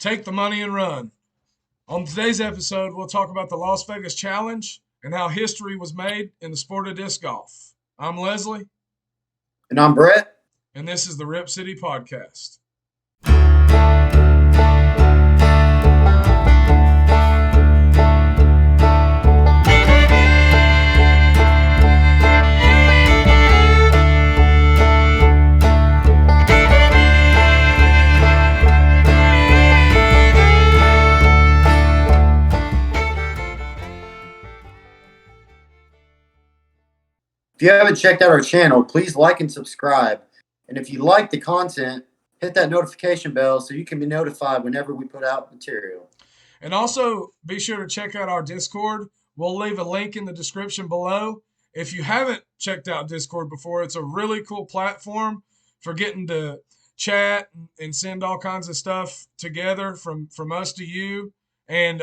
take the money and run. On today's episode, we'll talk about the Las Vegas Challenge and how history was made in the sport of disc golf. I'm Leslie. And I'm Brett. And this is the Rip City Podcast. If you haven't checked out our channel, please like and subscribe. And if you like the content, hit that notification bell so you can be notified whenever we put out material. And also be sure to check out our Discord. We'll leave a link in the description below. If you haven't checked out Discord before, it's a really cool platform for getting to chat and send all kinds of stuff together from us to you. And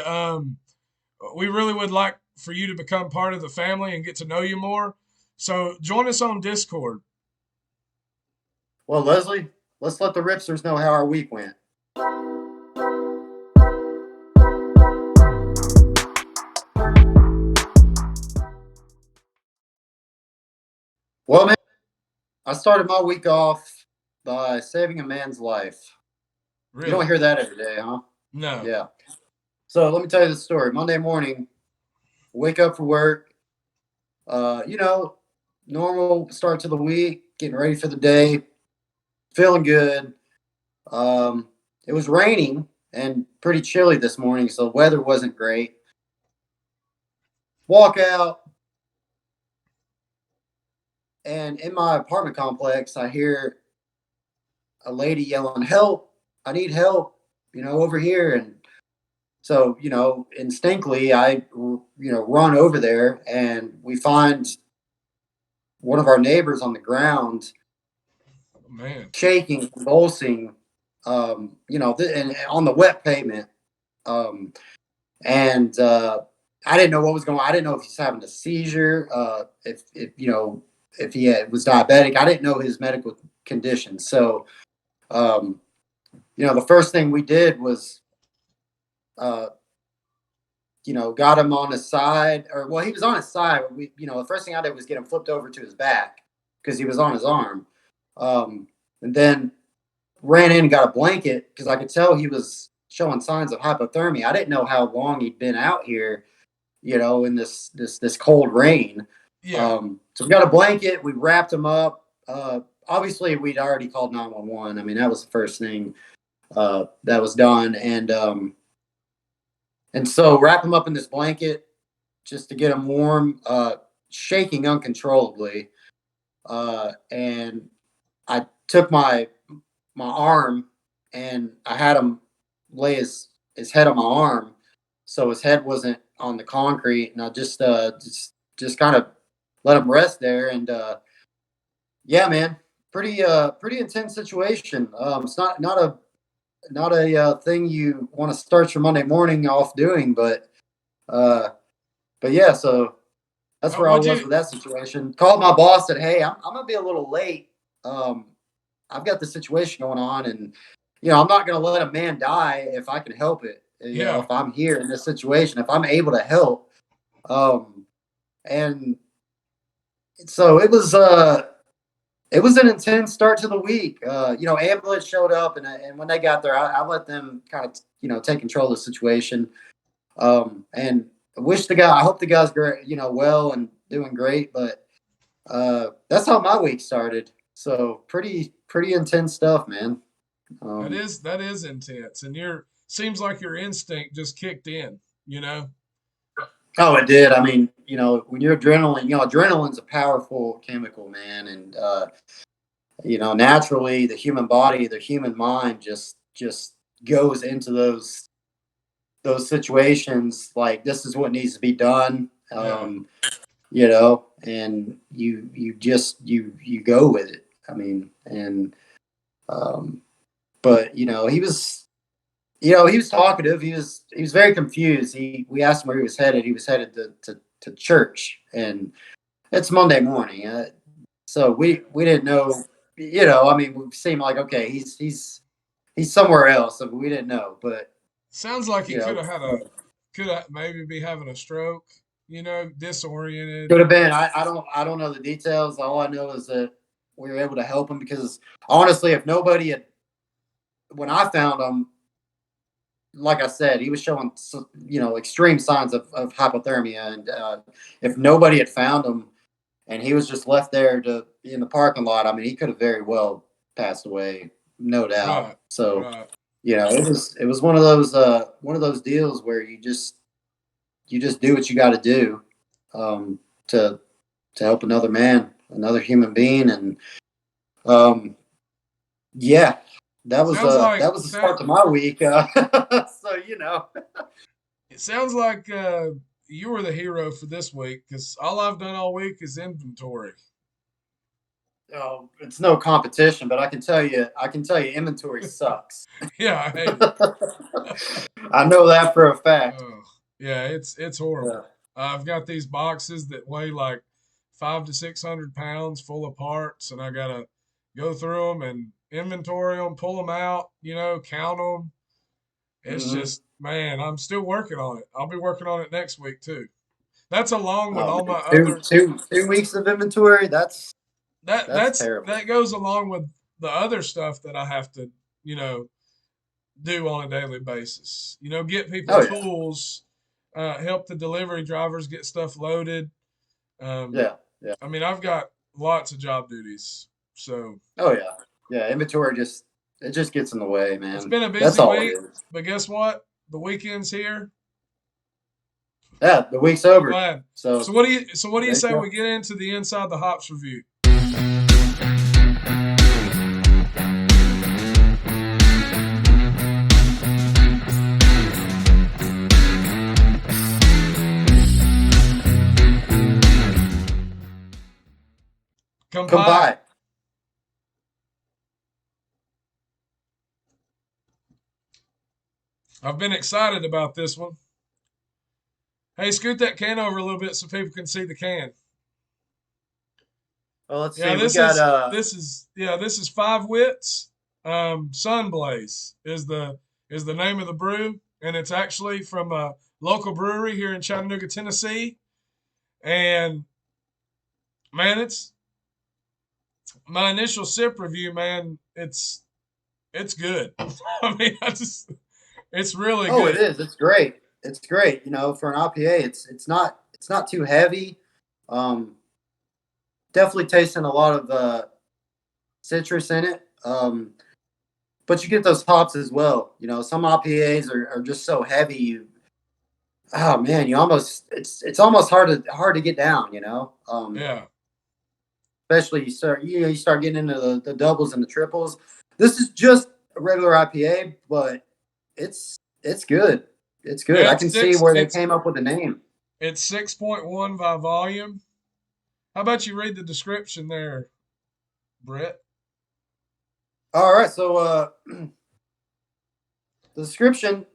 we really would like for you to become part of the family and get to know you more. So join us on Discord. Well, Leslie, let's let the Ripsters know how our week went. Well, man, I started my week off by saving a man's life. Really? You don't hear that every day, huh? No. Yeah. So let me tell you the story. Monday morning, wake up for work. Normal start to the week, getting ready for the day, feeling good. It was raining and pretty chilly this morning, so the weather wasn't great. Walk out, and in my apartment complex, I hear a lady yelling, "Help! I need help! Over here!" And so, instinctively, I run over there, and we find one of our neighbors on the ground, shaking, convulsing, and on the wet pavement. And I didn't know what was going on. I didn't know if he's having a seizure, if he was diabetic. I didn't know his medical condition. So, the first thing we did was, got him on his side, he was on his side. The first thing I did was get him flipped over to his back because he was on his arm. And then ran in and got a blanket because I could tell he was showing signs of hypothermia. I didn't know how long he'd been out here, in this cold rain. Yeah. So we got a blanket. We wrapped him up. Obviously, we'd already called 911. I mean, that was the first thing that was done. And so wrap him up in this blanket just to get him warm, shaking uncontrollably. And I took my arm and I had him lay his head on my arm so his head wasn't on the concrete. And I just kind of let him rest there. And yeah, man, pretty intense situation. It's not a thing you want to start your Monday morning off doing, but yeah, so that's where I was with that situation. Called my boss, said, "Hey, I'm gonna be a little late. I've got this situation going on, and I'm not gonna let a man die if I can help it. If I'm here in this situation, if I'm able to help." And so it was an intense start to the week. Ambulance showed up, and when they got there, I let them kind of, take control of the situation. And I hope the guy's great, well and doing great. But that's how my week started. So pretty intense stuff, man. That is intense, and seems like your instinct just kicked in. Oh, it did. I mean, when you're adrenaline's a powerful chemical, man. And, naturally the human body, the human mind just goes into those situations. Like, this is what needs to be done. And you go with it. I mean, and, but he was talkative. He was very confused. We asked him where he was headed. He was headed to church, and it's Monday morning. So we didn't know, we seemed like, okay, he's he's somewhere else. We didn't know, but Sounds like he you know, could have maybe be having a stroke. Disoriented. could have been. I don't know the details. All I know is that we were able to help him because honestly, if nobody had, when I found him, like I said, he was showing extreme signs of hypothermia, and if nobody had found him and he was just left there to in the parking lot, I mean, he could have very well passed away, no doubt. Right. So, Right. it was one of those deals where you just do what you got to do to help another man, another human being, and um, yeah, that was Sounds like that was the start to my week. So it sounds like you were the hero for this week because all I've done all week is inventory. oh, it's no competition, but I can tell you, inventory sucks. Yeah, I hate it. I know that for a fact. Oh, yeah, it's Yeah. horrible. I've got these boxes that weigh like 500 to 600 pounds full of parts, and I gotta go through them and inventory them, pull them out, count them. It's Hmm. just, man, I'm still working on it. I'll be working on it next week too. That's along with Oh all man, my two other two 2 weeks of inventory. that That's that's terrible. that goes along with the other stuff that I have to, you know, do on a daily basis. Get people Oh yeah, tools, help the delivery drivers get stuff loaded. Um, yeah, yeah. I mean, I've got lots of job duties, so Oh yeah, yeah. Inventory just gets in the way, it's man. been a That's busy all it week. is. But guess what? The weekend's here. Yeah, the week's I'm over. glad. So So what do you there you say go. we get into the inside the hops review? Come Come by. by. I've been excited about this one. Hey, scoot that can over a little bit so people can see the can. Well, let's Yeah, see. We this got is this is yeah, this is 5 Witts. Sunblaze is the name of the brew, and it's actually from a local brewery here in Chattanooga, Tennessee. And man, it's my initial sip review. Man, it's good. I mean, it's really Oh, it good. is. It's great. It's great. For an IPA, it's not too heavy. Um, Definitely tasting a lot of citrus in it. But you get those hops as well. Some IPAs are just so heavy. Oh man, it's almost hard to get down. Yeah, Especially you start getting into the doubles and the triples. This is just a regular IPA, but it's good. It's good. yeah. I It's can see six. where they It's came up with the name. it's 6.1 by volume. How about you read the description there, Brett? All right, so the description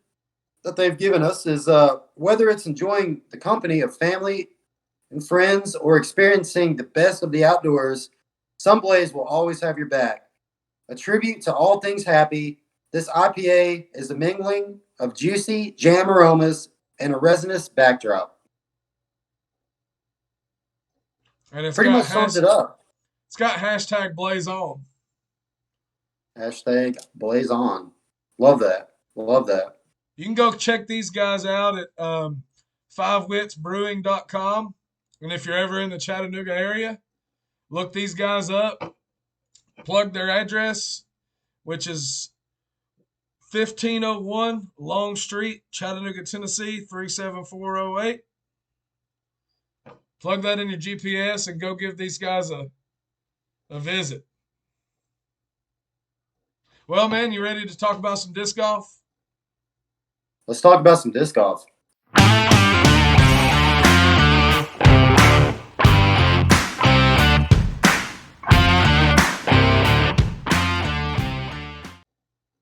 that they've given us is whether it's enjoying the company of family and friends or experiencing the best of the outdoors, Sunblaze will always have your back. A tribute to all things happy, this IPA is a mingling of juicy jam aromas and a resinous backdrop. And it's Pretty got much sums hash. it up. It's got hashtag Blaze on. Hashtag blaze on. Love that. Love that. You can go check these guys out at 5witsbrewing.com. And if you're ever in the Chattanooga area, look these guys up, plug their address, which is 1501 Long Street, Chattanooga, Tennessee, 37408. Plug that in your GPS and go give these guys a visit. Well, man, you ready to talk about some disc golf? Let's talk about some disc golf.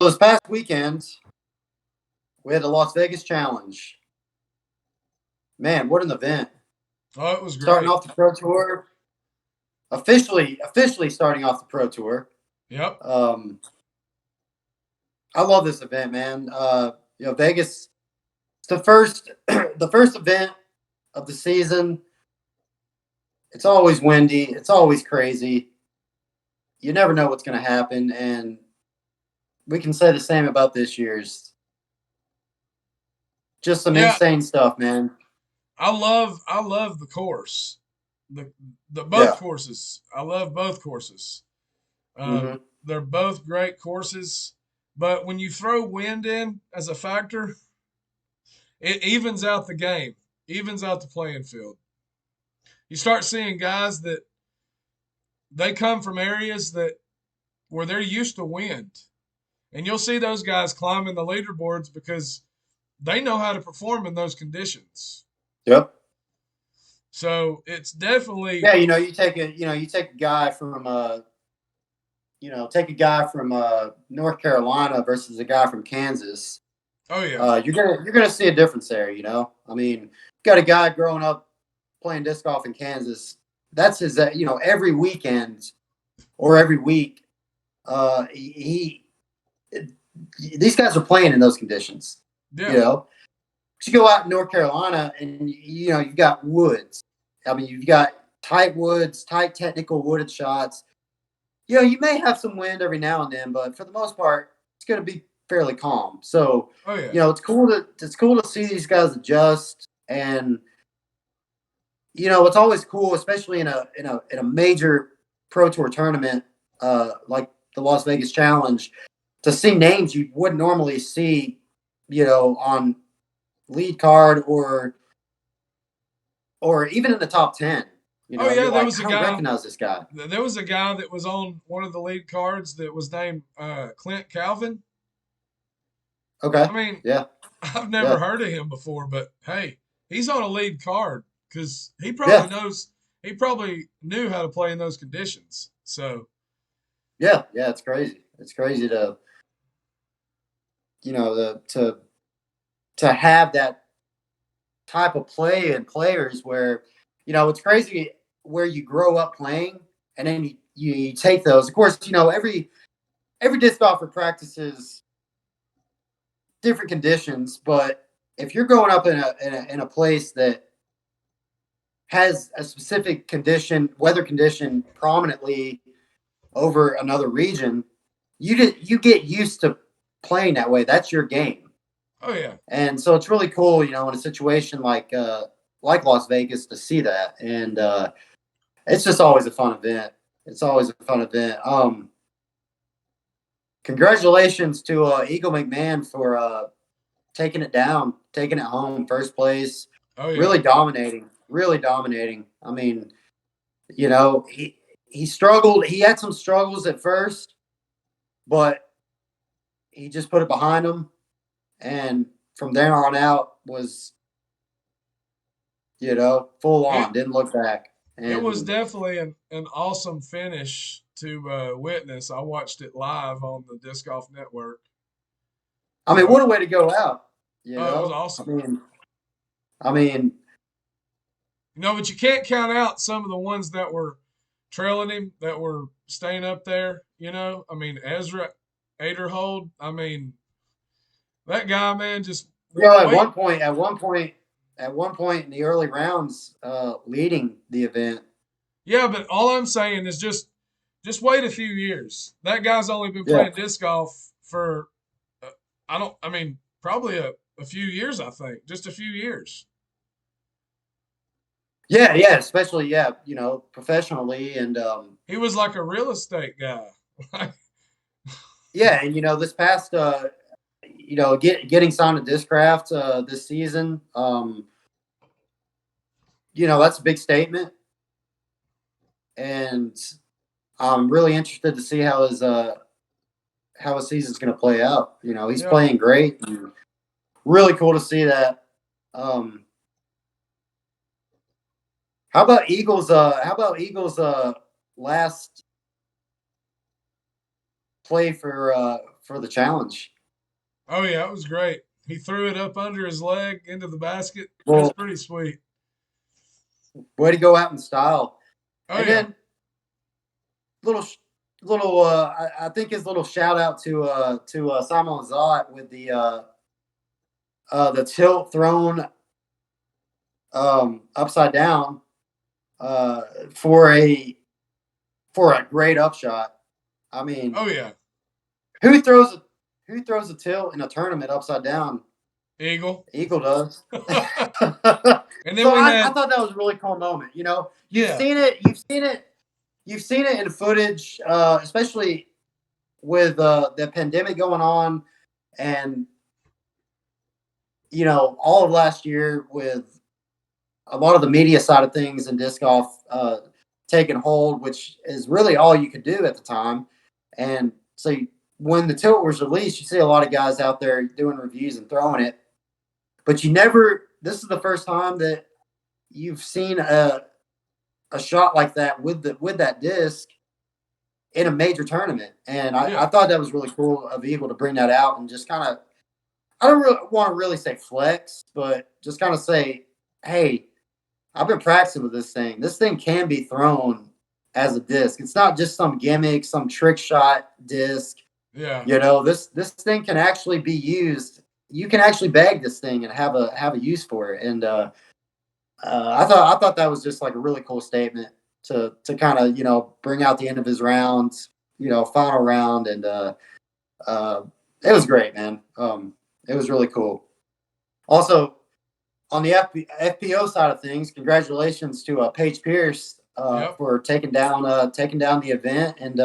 This past weekend, we had the Las Vegas Challenge. Man, what an event! Oh, it was Starting great. off the Pro Tour, officially starting off the Pro Tour. Yep. Um, I love this event, man. Vegas, it's the first the first event of the season. It's always windy. It's always crazy. You never know what's going to happen, and we can say the same about this year's. Just some Yeah, insane stuff, man. I love the course, the both Yeah. courses. I love both courses. Hmm. They're both great courses, but when you throw wind in as a factor, it evens out the game, evens out the playing field. You start seeing guys that they come from areas that where they're used to wind, and you'll see those guys climbing the leaderboards because they know how to perform in those conditions. Yep. So it's definitely, Yeah, you take a guy from take a guy from North Carolina versus a guy from Kansas. oh yeah, You're gonna see a difference there. I mean, got a guy growing up playing disc golf in Kansas. That's his. Every weekend or every week, he these guys are playing in those conditions. You yeah, know, but you go out in North Carolina and you've got woods. I mean, you've got tight woods, tight technical wooded shots. You may have some wind every now and then, but for the most part, it's going to be fairly calm. So, oh yeah, it's cool to see these guys adjust, and it's always cool, especially in a major pro tour tournament like the Las Vegas Challenge, to see names you wouldn't normally see, on lead card or even in the top 10. oh yeah. You're like, I don't recognize this guy. There was a guy that was on one of the lead cards that was named Clint Calvin. Okay. I mean, Yeah. I've never Yeah. heard of him before, but hey, he's on a lead card because he probably Yeah. knows, he probably knew how to play in those conditions. So, Yeah. Yeah. It's crazy. It's crazy to, to have that type of play and players where, it's crazy where you grow up playing and then you take those. Of course, every disc golfer practices different conditions, but if you're growing up in a place that has a specific weather condition prominently over another region, you get used to playing that way. That's your game. oh yeah, And so it's really cool, in a situation like Las Vegas, to see that. And it's just always a fun event. It's always a fun event. Congratulations to Eagle McMahon for taking it down, taking it home, first place, oh yeah, really dominating, really dominating. I mean, he struggled. He had some struggles at first, but he just put it behind him, and from there on out was full it on. Didn't look back. it was And definitely an awesome finish to witness. I watched it live on the Disc Golf Network. I mean, So, what a way to go out. oh, it was I awesome. mean, I mean, No, but you can't count out some of the ones that were trailing him, that were staying up there. I mean, Ezra Aderhold. I mean, that guy, man, just at wait. one point in the early rounds, leading the event. Yeah, but all I'm saying is just wait a few years. That guy's only been Yeah. playing disc golf for I don't. I mean, probably a few years. I think just a few years. Yeah, yeah, especially professionally, and He was like a real estate guy. yeah, and this past getting signed to Discraft this season, that's a big statement, and I'm really interested to see how his season's going to play out. He's Yeah. playing great, and really cool to see that. Um, how about Eagles last play for the challenge? Oh yeah, it was great. He threw it up under his leg into the basket. It was Well, pretty sweet. way to go out in style. Oh And yeah. then little little I think his little shout out to Simon Zott with the tilt thrown upside down uh, for a great upshot. I mean, Oh yeah, who throws a tilt in a tournament upside down? Eagle. Eagle does. And then So we I had thought that was a really cool moment. You know, yeah, you've seen it in footage, especially with the pandemic going on, and all of last year with a lot of the media side of things in disc golf taking hold, which is really all you could do at the time. And so when the tilt was released, you see a lot of guys out there doing reviews and throwing it, but you never. This is the first time that you've seen a shot like that with that disc in a major tournament, and I yeah, thought that was really cool of Eagle to bring that out and just kind of. I don't really want to really say flex, but just kind of say, hey, I've been practicing with this thing. This thing can be thrown as a disc. It's not just some gimmick, some trick shot disc. yeah. This thing can actually be used. You can actually bag this thing and have a use for it. And I thought that was just like a really cool statement to kind of bring out the end of his rounds, final round, and uh, it was great, man. It was really cool. Also, on the FPO side of things, congratulations to Paige Pierce Yep. for taking down the event and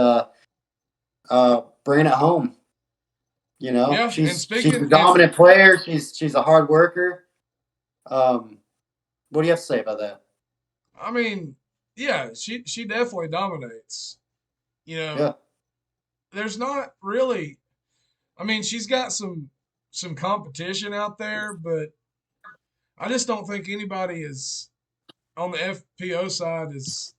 bringing it home. Yeah. And She's speaking a and dominant player. She's a hard worker. What do you have to say about that? I mean, yeah, she definitely dominates. You know, Yeah. there's not really I mean, she's got some competition out there, but I just don't think anybody is on the FPO side is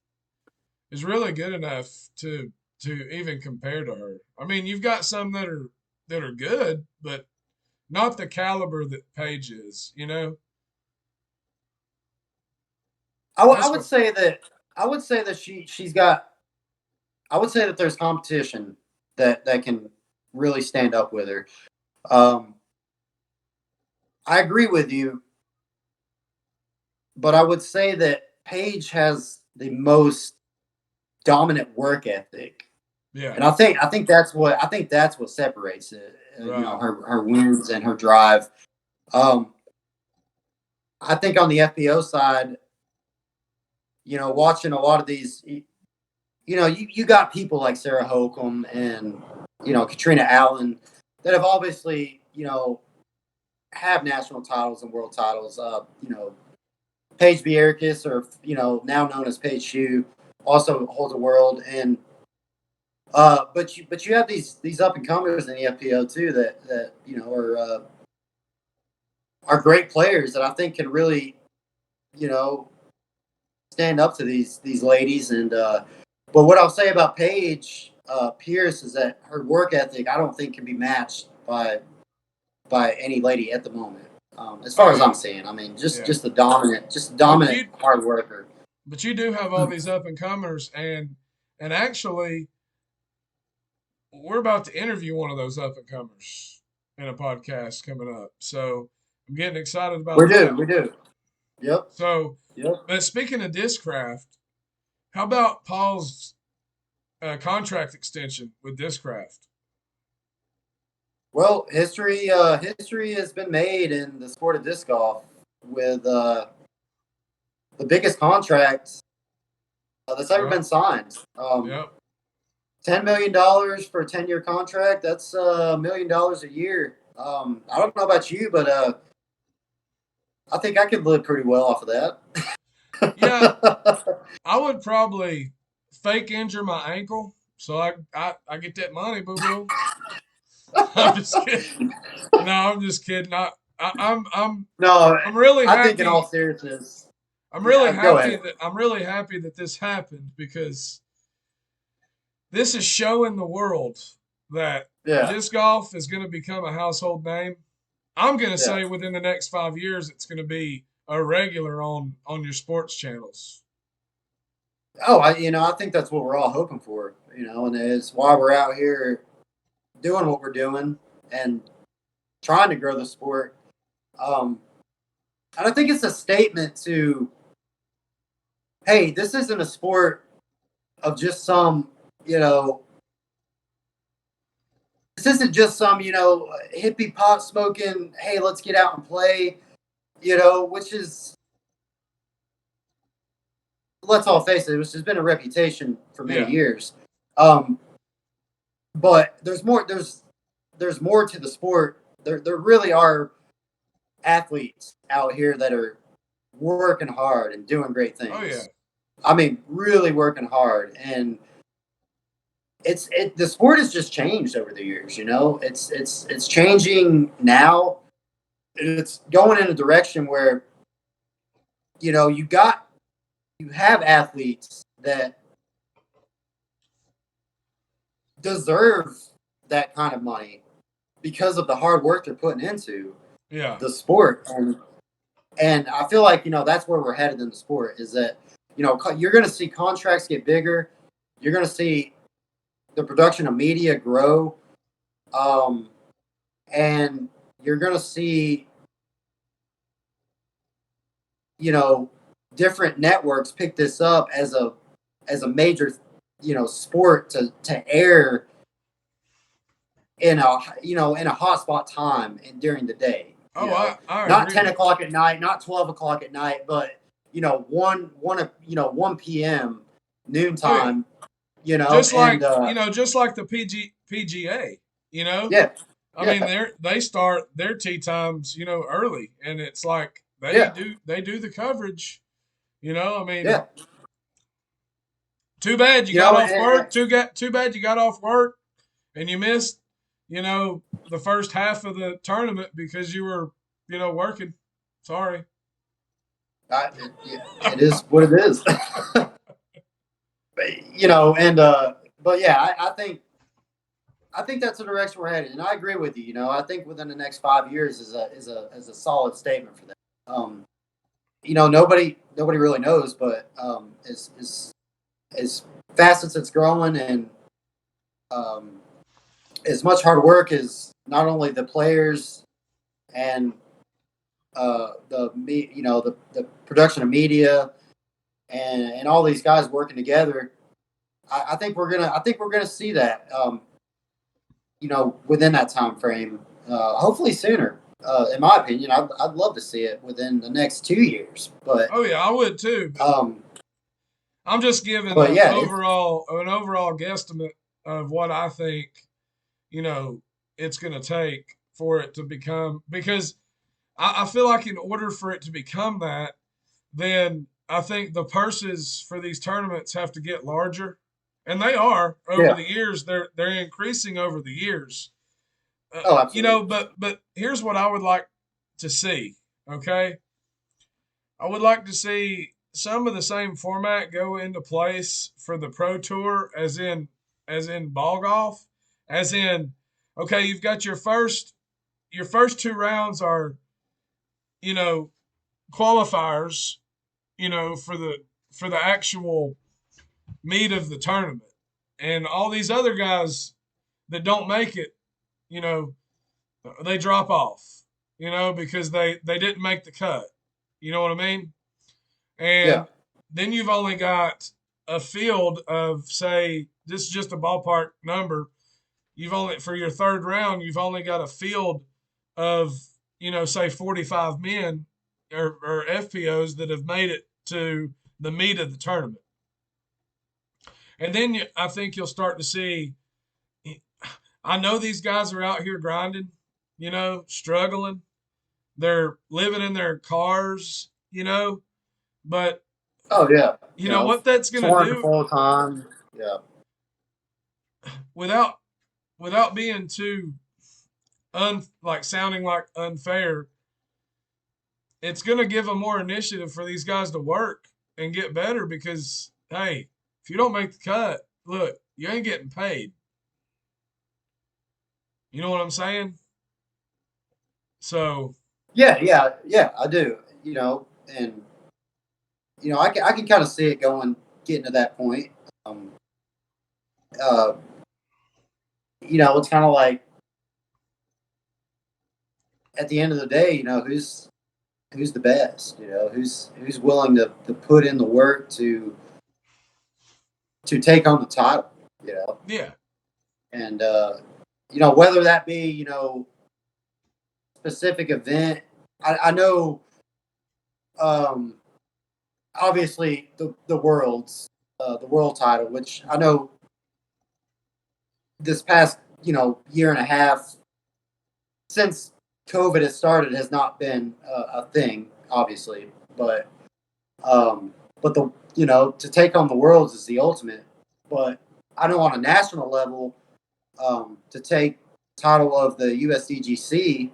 really good enough to even compare to her. I mean, you've got some that are good, but not the caliber that Paige is, you know? I That's would what say that she's got. I would say that there's competition that can really stand up with her. Um, I agree with you, but I would say that Paige has the most dominant work ethic, yeah, and I think that's what separates it. right. Her wins and her drive. Um, I think on the FPO side, watching a lot of these, you got people like Sarah Holcomb and Katrina Allen that have obviously have national titles and world titles. Paige Bierkis, or now known as Paige Shue, also holds a world. And but you have these up and comers in the FPO too that are great players that I think can really you know stand up to these ladies. And but what I'll say about Paige Pierce is that her work ethic I don't think can be matched by any lady at the moment. As Oh far as I'm yeah, seeing, I mean, yeah. just a But dominant hard worker. you do have all these up and comers, and actually, we're about to interview one of those up and comers in a podcast coming up. So I'm getting excited about that. We do. Yep, So, yep. but speaking of Discraft, how about Paul's contract extension with Discraft? Well, history has been made in the sport of disc golf with the biggest contract that's ever Yep, been signed. yep. $10 million for a 10-year contract. That's $1 million a year. I don't know about you, but I think I could live pretty well off of that. Yeah, I would probably fake injure my ankle so I get that money, boo boo. I'm just kidding. No, I'm just kidding. No, I'm really I think in all happy. seriousness, go ahead. I'm really happy that this happened because this is showing the world that Yeah, disc golf is going to become a household name. I'm going to yeah. say within the next 5 years, it's going to be a regular on your sports channels. Oh, I think that's what we're all hoping for. and it's why we're out here doing what we're doing and trying to grow the sport. And I think it's a statement to, hey, this isn't a sport of just some, this isn't just some, hippie pot smoking, hey, let's get out and play, which is, let's all face it, which has been a reputation for many years. But there's more to the sport. There really are athletes out here that are working hard and doing great things. Oh yeah. I mean, really working hard, and the sport has just changed over the years. It's changing now. It's going in a direction where you have athletes that deserve that kind of money because of the hard work they're putting into the sport. And I feel like, that's where we're headed in the sport, is that, you're going to see contracts get bigger. You're going to see the production of media grow. And you're going to see, different networks pick this up as a major, sport to air in a hotspot time and during the day. I not agree. 10 o'clock at night, not 12 o'clock at night, but 1 p.m. noontime. Just like and, just like the PGA. Yeah. I mean, they start their tee times, early, and it's like they do the coverage. I mean, too bad you got off work. Too bad you got off work, and you missed, the first half of the tournament because you were, working. Sorry. It is what it is. But yeah, I think that's the direction we're headed, and I agree with you. I think within the next 5 years is a solid statement for that. Nobody really knows, but as fast as it's growing, and as much hard work as not only the players and the production of media and all these guys working together, I think we're gonna see that within that time frame, hopefully sooner. In my opinion, I'd love to see it within the next 2 years. But oh yeah, I would too. I'm just giving an overall guesstimate of what I think, it's going to take for it to become, because I feel like in order for it to become that, then I think the purses for these tournaments have to get larger, and they are over the years. They're increasing over the years. Absolutely. But here's what I would like to see. Okay, I would like to see some of the same format go into place for the pro tour as in ball golf, as in, okay, you've got your first 2 rounds are, you know, qualifiers, for the actual meat of the tournament. And all these other guys that don't make it, you know, they drop off, because they didn't make the cut. You know what I mean? And then you've only got a field of, say, this is just a ballpark number. You've only, for your third round, you've only got a field of, say 45 men or FPOs that have made it to the meat of the tournament. And then I think you'll start to see, I know these guys are out here grinding, struggling. They're living in their cars, but oh yeah, you know what that's going to do full time. Yeah. Without being too sounding like unfair, it's going to give them more initiative for these guys to work and get better, because hey, if you don't make the cut, look, you ain't getting paid. You know what I'm saying? So Yeah, I do. And I can kind of see it getting to that point. uh, it's kind of like at the end of the day, who's the best, who's willing to put in the work to take on the title, Yeah. and whether that be specific event. I know, obviously the world title, which I know this past year and a half since COVID has started has not been a thing, obviously, but the to take on the worlds is the ultimate. But I know on a national level, to take title of the USDGC,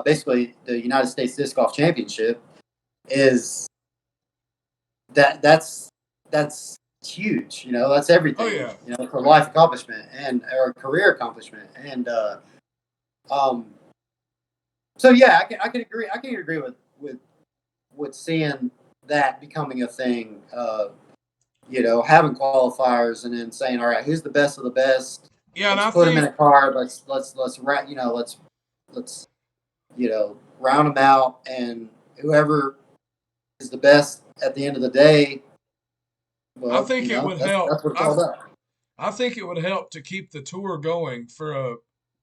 basically the United States Disc Golf Championship, is that's huge. That's Oh everything. yeah. For life accomplishment or career accomplishment, and so yeah, I can agree. I can agree with seeing that becoming a thing. Having qualifiers and then saying, all right, who's the best of the best? Yeah, and Let's I put them in think a card. Let's round them out, and whoever is the best at the end of the day, I well, think it would help. that's what it's all about. I think it would help to keep the tour going for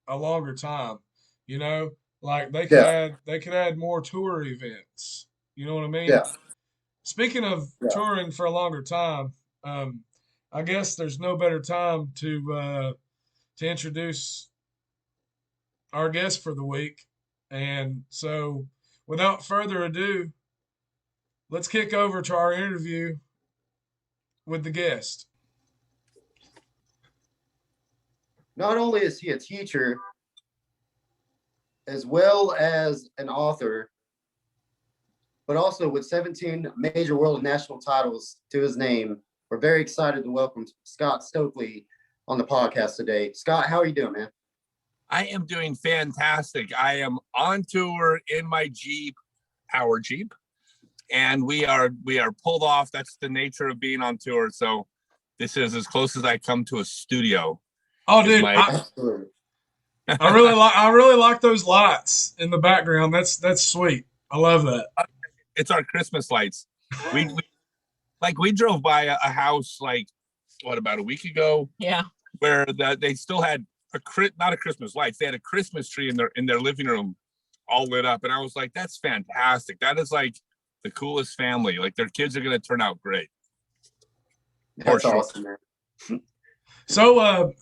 a longer time. You know, like Yeah, they could add more tour events. You know what I mean? yeah, Speaking of yeah. touring for a longer time, um, I guess there's no better time to introduce our guest for the week. And so, without further ado, let's kick over to our interview with the guest. Not only is he a teacher, as well as an author, but also with 17 major world and national titles to his name, we're very excited to welcome Scott Stokely on the podcast today. Scott, how are you doing, man? I am doing fantastic. I am on tour in my Jeep, our Jeep, and we are pulled off. That's the nature of being on tour. So this is as close as I come to a studio. Oh, dude, Absolutely. I really like those lights in the background. That's sweet. I love that. It's our Christmas lights. We drove by a house about a week ago. Yeah. Where they still had not a Christmas lights. They had a Christmas tree in their living room, all lit up, and I was like, "That's fantastic. That is like the coolest family. Like their kids are going to turn out great." That's awesome, man. So,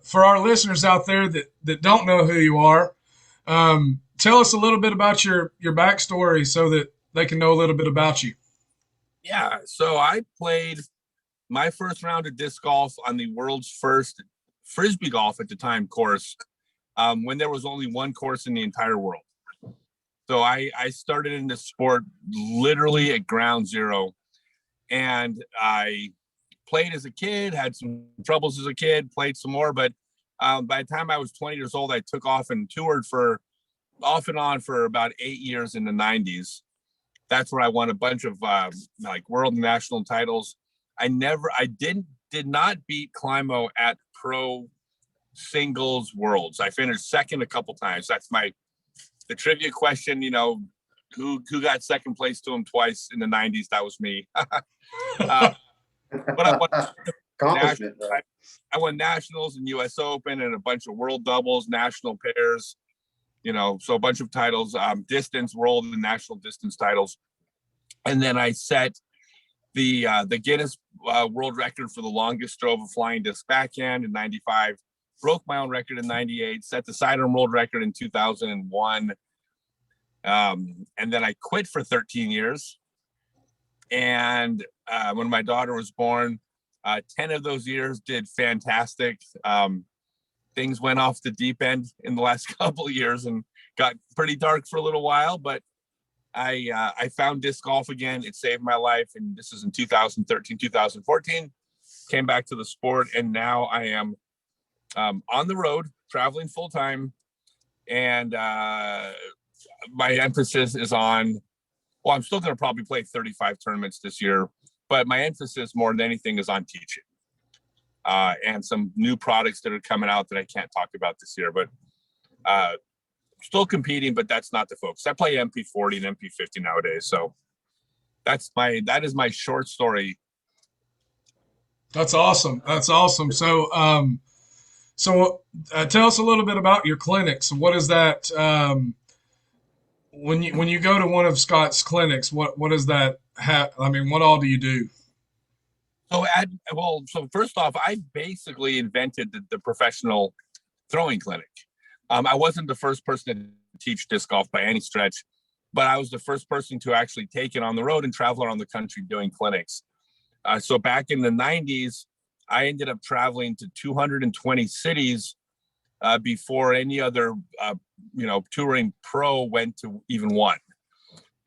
for our listeners out there that don't know who you are, tell us a little bit about your backstory so that they can know a little bit about you. Yeah. So I played my first round of disc golf on the world's first Frisbee golf at the time course, when there was only one course in the entire world. So I started in this sport literally at ground zero, and I played as a kid, had some troubles as a kid, played some more, but by the time I was 20 years old, I took off and toured for off and on for about 8 years in the 90s. That's where I won a bunch of world and national titles. I did not beat Climo at pro singles worlds. I finished second a couple times. That's the trivia question, who got second place to him twice in the 90s. That was me. But I won nationals and US Open and a bunch of world doubles, national pairs, so a bunch of titles, distance, world and national distance titles. And then I set the Guinness world record for the longest throw of a flying disc backhand in 95, broke my own record in 98, set the sidearm world record in 2001. And then I quit for 13 years. And when my daughter was born, 10 of those years did fantastic. Things went off the deep end in the last couple of years and got pretty dark for a little while, but I found disc golf again. It saved my life. And this is in 2013, 2014, came back to the sport. And now I am on the road, traveling full time. And my emphasis is on, I'm still going to probably play 35 tournaments this year, but my emphasis more than anything is on teaching, and some new products that are coming out that I can't talk about this year, but still competing, but that's not the focus. I play MP40 and MP50 nowadays. So that is my short story. That's awesome. That's awesome. So, tell us a little bit about your clinics. What is that? When you go to one of Scott's clinics, what does that have? I mean, what all do you do? So first off, I basically invented the professional throwing clinic. I wasn't the first person to teach disc golf by any stretch, but I was the first person to actually take it on the road and travel around the country doing clinics. So back in the 90s, I ended up traveling to 220 cities before any other, touring pro went to even one.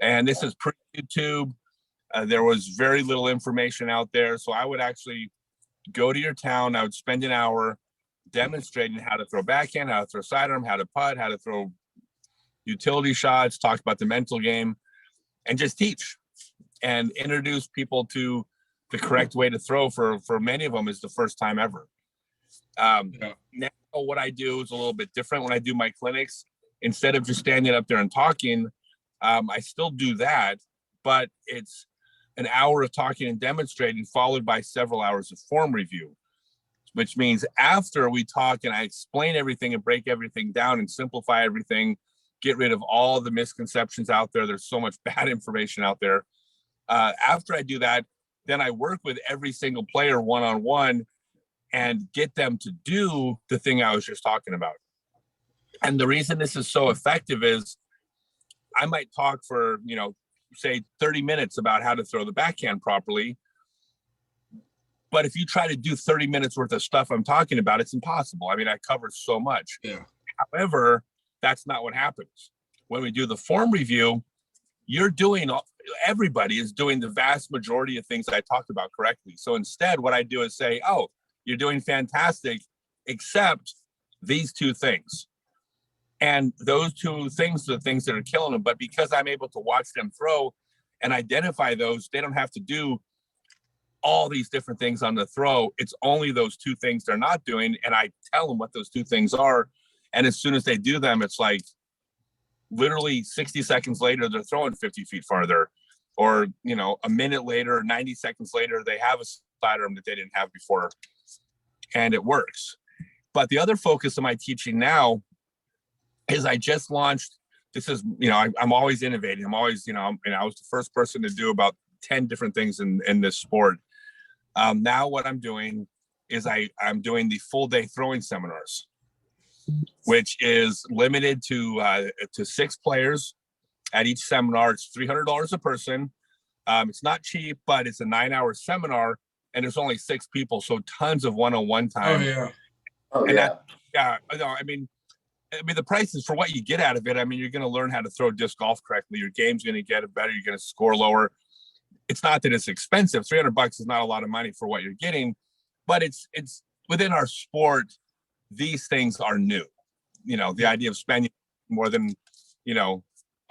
And this is pre-YouTube. There was very little information out there. So I would actually go to your town. I would spend an hour demonstrating how to throw backhand, how to throw sidearm, how to putt, how to throw utility shots, talk about the mental game, and just teach and introduce people to the correct way to throw. For many of them is the first time ever. Now what I do is a little bit different. When I do my clinics, instead of just standing up there and talking, I still do that, but it's an hour of talking and demonstrating followed by several hours of form review, which means after we talk and I explain everything and break everything down and simplify everything, get rid of all the misconceptions out there. There's so much bad information out there. After I do that, then I work with every single player one-on-one and get them to do the thing I was just talking about. And the reason this is so effective is I might talk for, say 30 minutes about how to throw the backhand properly. But if you try to do 30 minutes worth of stuff I'm talking about, it's impossible. I mean, I cover so much. Yeah. However, that's not what happens. When we do the form review, everybody is doing the vast majority of things I talked about correctly. So instead, what I do is say, oh, you're doing fantastic, except these two things. And those two things are the things that are killing them. But because I'm able to watch them throw and identify those, they don't have to do all these different things on the throw. It's only those two things they're not doing. And I tell them what those two things are. And as soon as they do them, it's like literally 60 seconds later, they're throwing 50 feet farther. Or, a minute later, 90 seconds later, they have a sidearm that they didn't have before. And it works. But the other focus of my teaching now is I just launched, this is, I'm always innovating. I'm always, I was the first person to do about 10 different things in this sport. Now what I'm doing is I'm doing the full day throwing seminars, which is limited to 6 players at each seminar. It's $300 a person. It's not cheap, but it's a 9-hour seminar and there's only 6 people. So tons of one-on-one time. Oh yeah. Oh, and yeah. I mean, the price is for what you get out of it. I mean, you're going to learn how to throw disc golf correctly. Your game's going to get better. You're going to score lower. It's not that it's expensive. $300 is not a lot of money for what you're getting, but it's within our sport. These things are new. The idea of spending more than,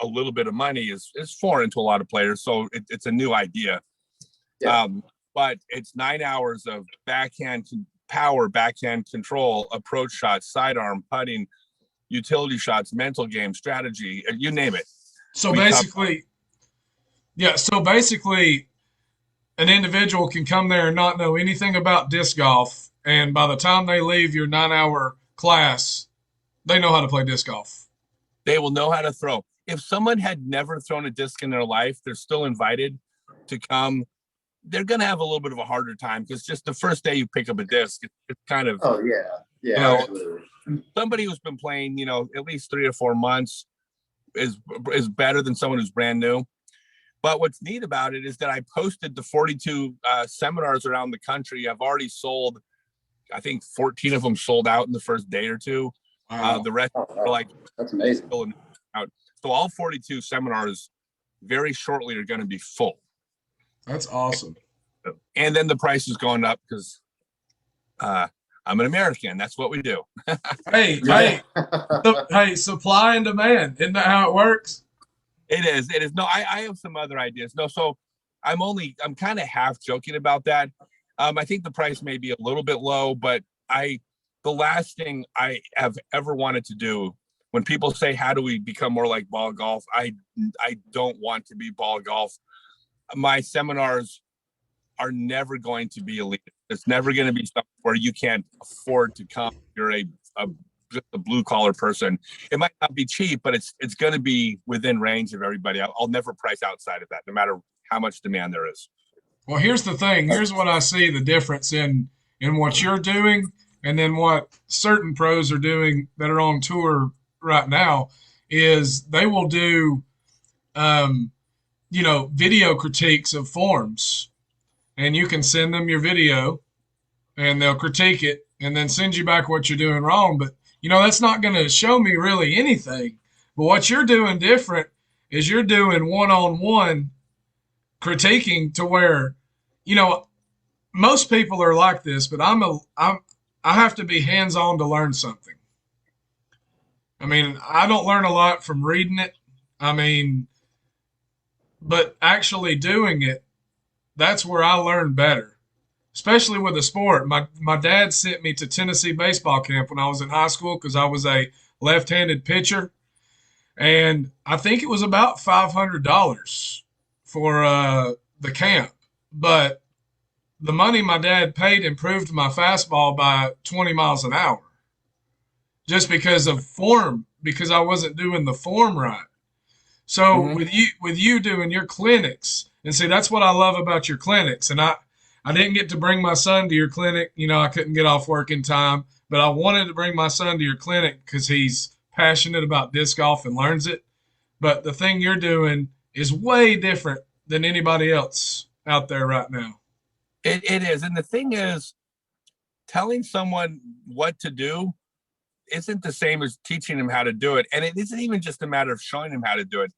a little bit of money is foreign to a lot of players. So it's a new idea. Yeah. But it's 9 hours of backhand power, backhand control, approach shots, sidearm, putting, utility shots, mental game, strategy, you name it. So basically, an individual can come there and not know anything about disc golf, and by the time they leave your 9-hour class, they know how to play disc golf. They will know how to throw. If someone had never thrown a disc in their life, they're still invited to come. They're going to have a little bit of a harder time because just the first day you pick up a disc, it's kind of. Oh, yeah. Yeah. Somebody who's been playing, at least 3 or 4 months is better than someone who's brand new. But what's neat about it is that I posted the 42 seminars around the country. I've already sold, I think 14 of them sold out in the first day or two. Wow. The rest are that's amazing. Out. So all 42 seminars very shortly are going to be full. That's awesome. And then the price is going up because I'm an American. That's what we do. Hey, supply and demand. Isn't that how it works? It is. No, I have some other ideas. No, so I'm kind of half joking about that. I think the price may be a little bit low, but the last thing I have ever wanted to do when people say, how do we become more like ball golf? I don't want to be ball golf. My seminars are never going to be elite. It's never going to be something where you can't afford to come. You're just a blue collar person. It might not be cheap, but it's going to be within range of everybody. I'll never price outside of that, no matter how much demand there is. Well, here's the thing. Here's what I see the difference in what you're doing and then what certain pros are doing that are on tour right now is they will do, video critiques of forms, and you can send them your video, and they'll critique it and then send you back what you're doing wrong. But that's not going to show me really anything. But what you're doing different is you're doing one-on-one critiquing to where, most people are like this, but I have to be hands-on to learn something. I mean, I don't learn a lot from reading it. I mean, but actually doing it, that's where I learn better, especially with the sport. My dad sent me to Tennessee baseball camp when I was in high school because I was a left-handed pitcher. And I think it was about $500 for the camp. But the money my dad paid improved my fastball by 20 miles an hour just because of form, because I wasn't doing the form right. So with you doing your clinics, and see, that's what I love about your clinics. And I didn't get to bring my son to your clinic. I couldn't get off work in time, but I wanted to bring my son to your clinic because he's passionate about disc golf and learns it. But the thing you're doing is way different than anybody else out there right now. It is. And the thing is, telling someone what to do isn't the same as teaching them how to do it. And it isn't even just a matter of showing them how to do it.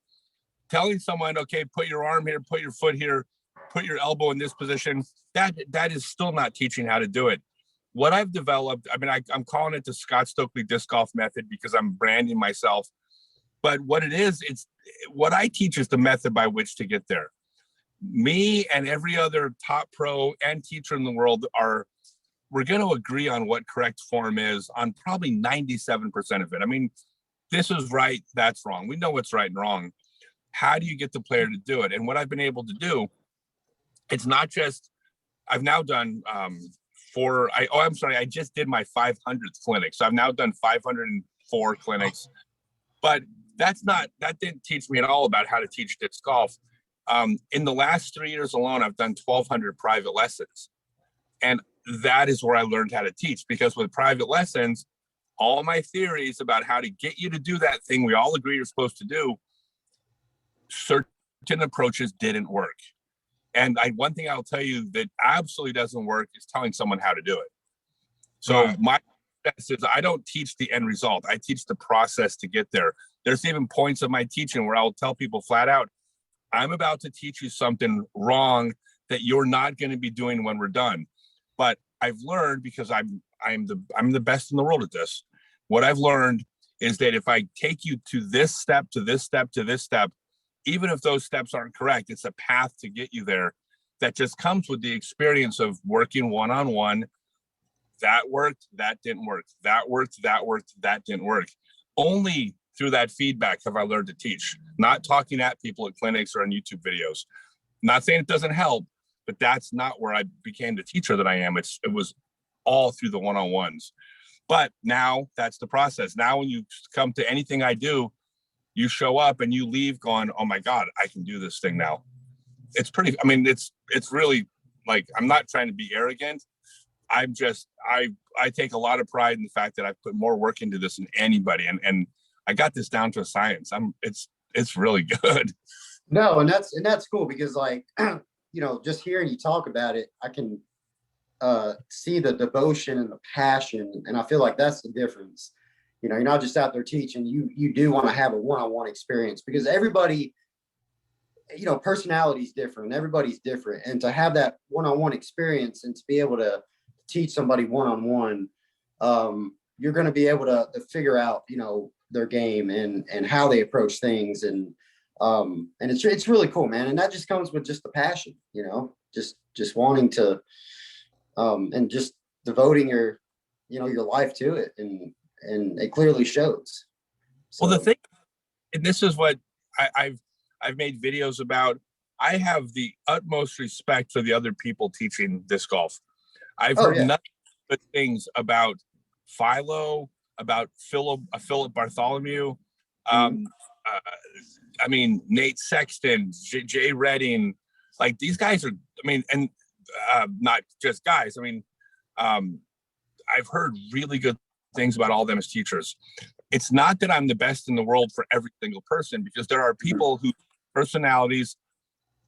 Telling someone, okay, put your arm here, put your foot here, put your elbow in this position, that is still not teaching how to do it. What I've developed, I'm calling it the Scott Stokely disc golf method because I'm branding myself. But what it is, it's what I teach is the method by which to get there. Me and every other top pro and teacher in the world we're going to agree on what correct form is on probably 97% of it. I mean, this is right, that's wrong. We know what's right and wrong. How do you get the player to do it? And what I've been able to do, it's not just, I've now done I just did my 500th clinic. So I've now done 504 clinics, but that didn't teach me at all about how to teach disc golf. In the last 3 years alone, I've done 1,200 private lessons. And that is where I learned how to teach, because with private lessons, all my theories about how to get you to do that thing we all agree you're supposed to do, certain approaches didn't work. And one thing I'll tell you that absolutely doesn't work is telling someone how to do it. So my process is I don't teach the end result. I teach the process to get there. There's even points of my teaching where I'll tell people flat out, I'm about to teach you something wrong that you're not going to be doing when we're done. But I've learned, because I'm the best in the world at this. What I've learned is that if I take you to this step, to this step, to this step, even if those steps aren't correct, it's a path to get you there that just comes with the experience of working one-on-one. That worked, that didn't work. That worked, that worked, that didn't work. Only through that feedback have I learned to teach, not talking at people at clinics or on YouTube videos. Not saying it doesn't help, but that's not where I became the teacher that I am. It was all through the one-on-ones. But now that's the process. Now when you come to anything I do, you show up and you leave going, oh my God, I can do this thing now. It's pretty, it's really, like, I'm not trying to be arrogant. I'm just, I take a lot of pride in the fact that I've put more work into this than anybody. And I got this down to a science. It's really good. No, and that's cool because, like, just hearing you talk about it, I can see the devotion and the passion, and I feel like that's the difference. You're not just out there teaching. You do want to have a one-on-one experience, because everybody, personality is different. Everybody's different, and to have that one-on-one experience and to be able to teach somebody one-on-one, you're going to be able to figure out, their game and how they approach things, and And it's really cool, man. And that just comes with just the passion, you know, just wanting to, and just devoting your life to it. And it clearly shows. So, Well, the thing, and this is what I've made videos about. I have the utmost respect for the other people teaching disc golf. I've heard nothing but things about Philo, about Philip Bartholomew. I mean, Nate Sexton, Jay Redding, like these guys are, I mean, and not just guys. I mean, I've heard really good things about all of them as teachers. It's not that I'm the best in the world for every single person, because there are people whose personalities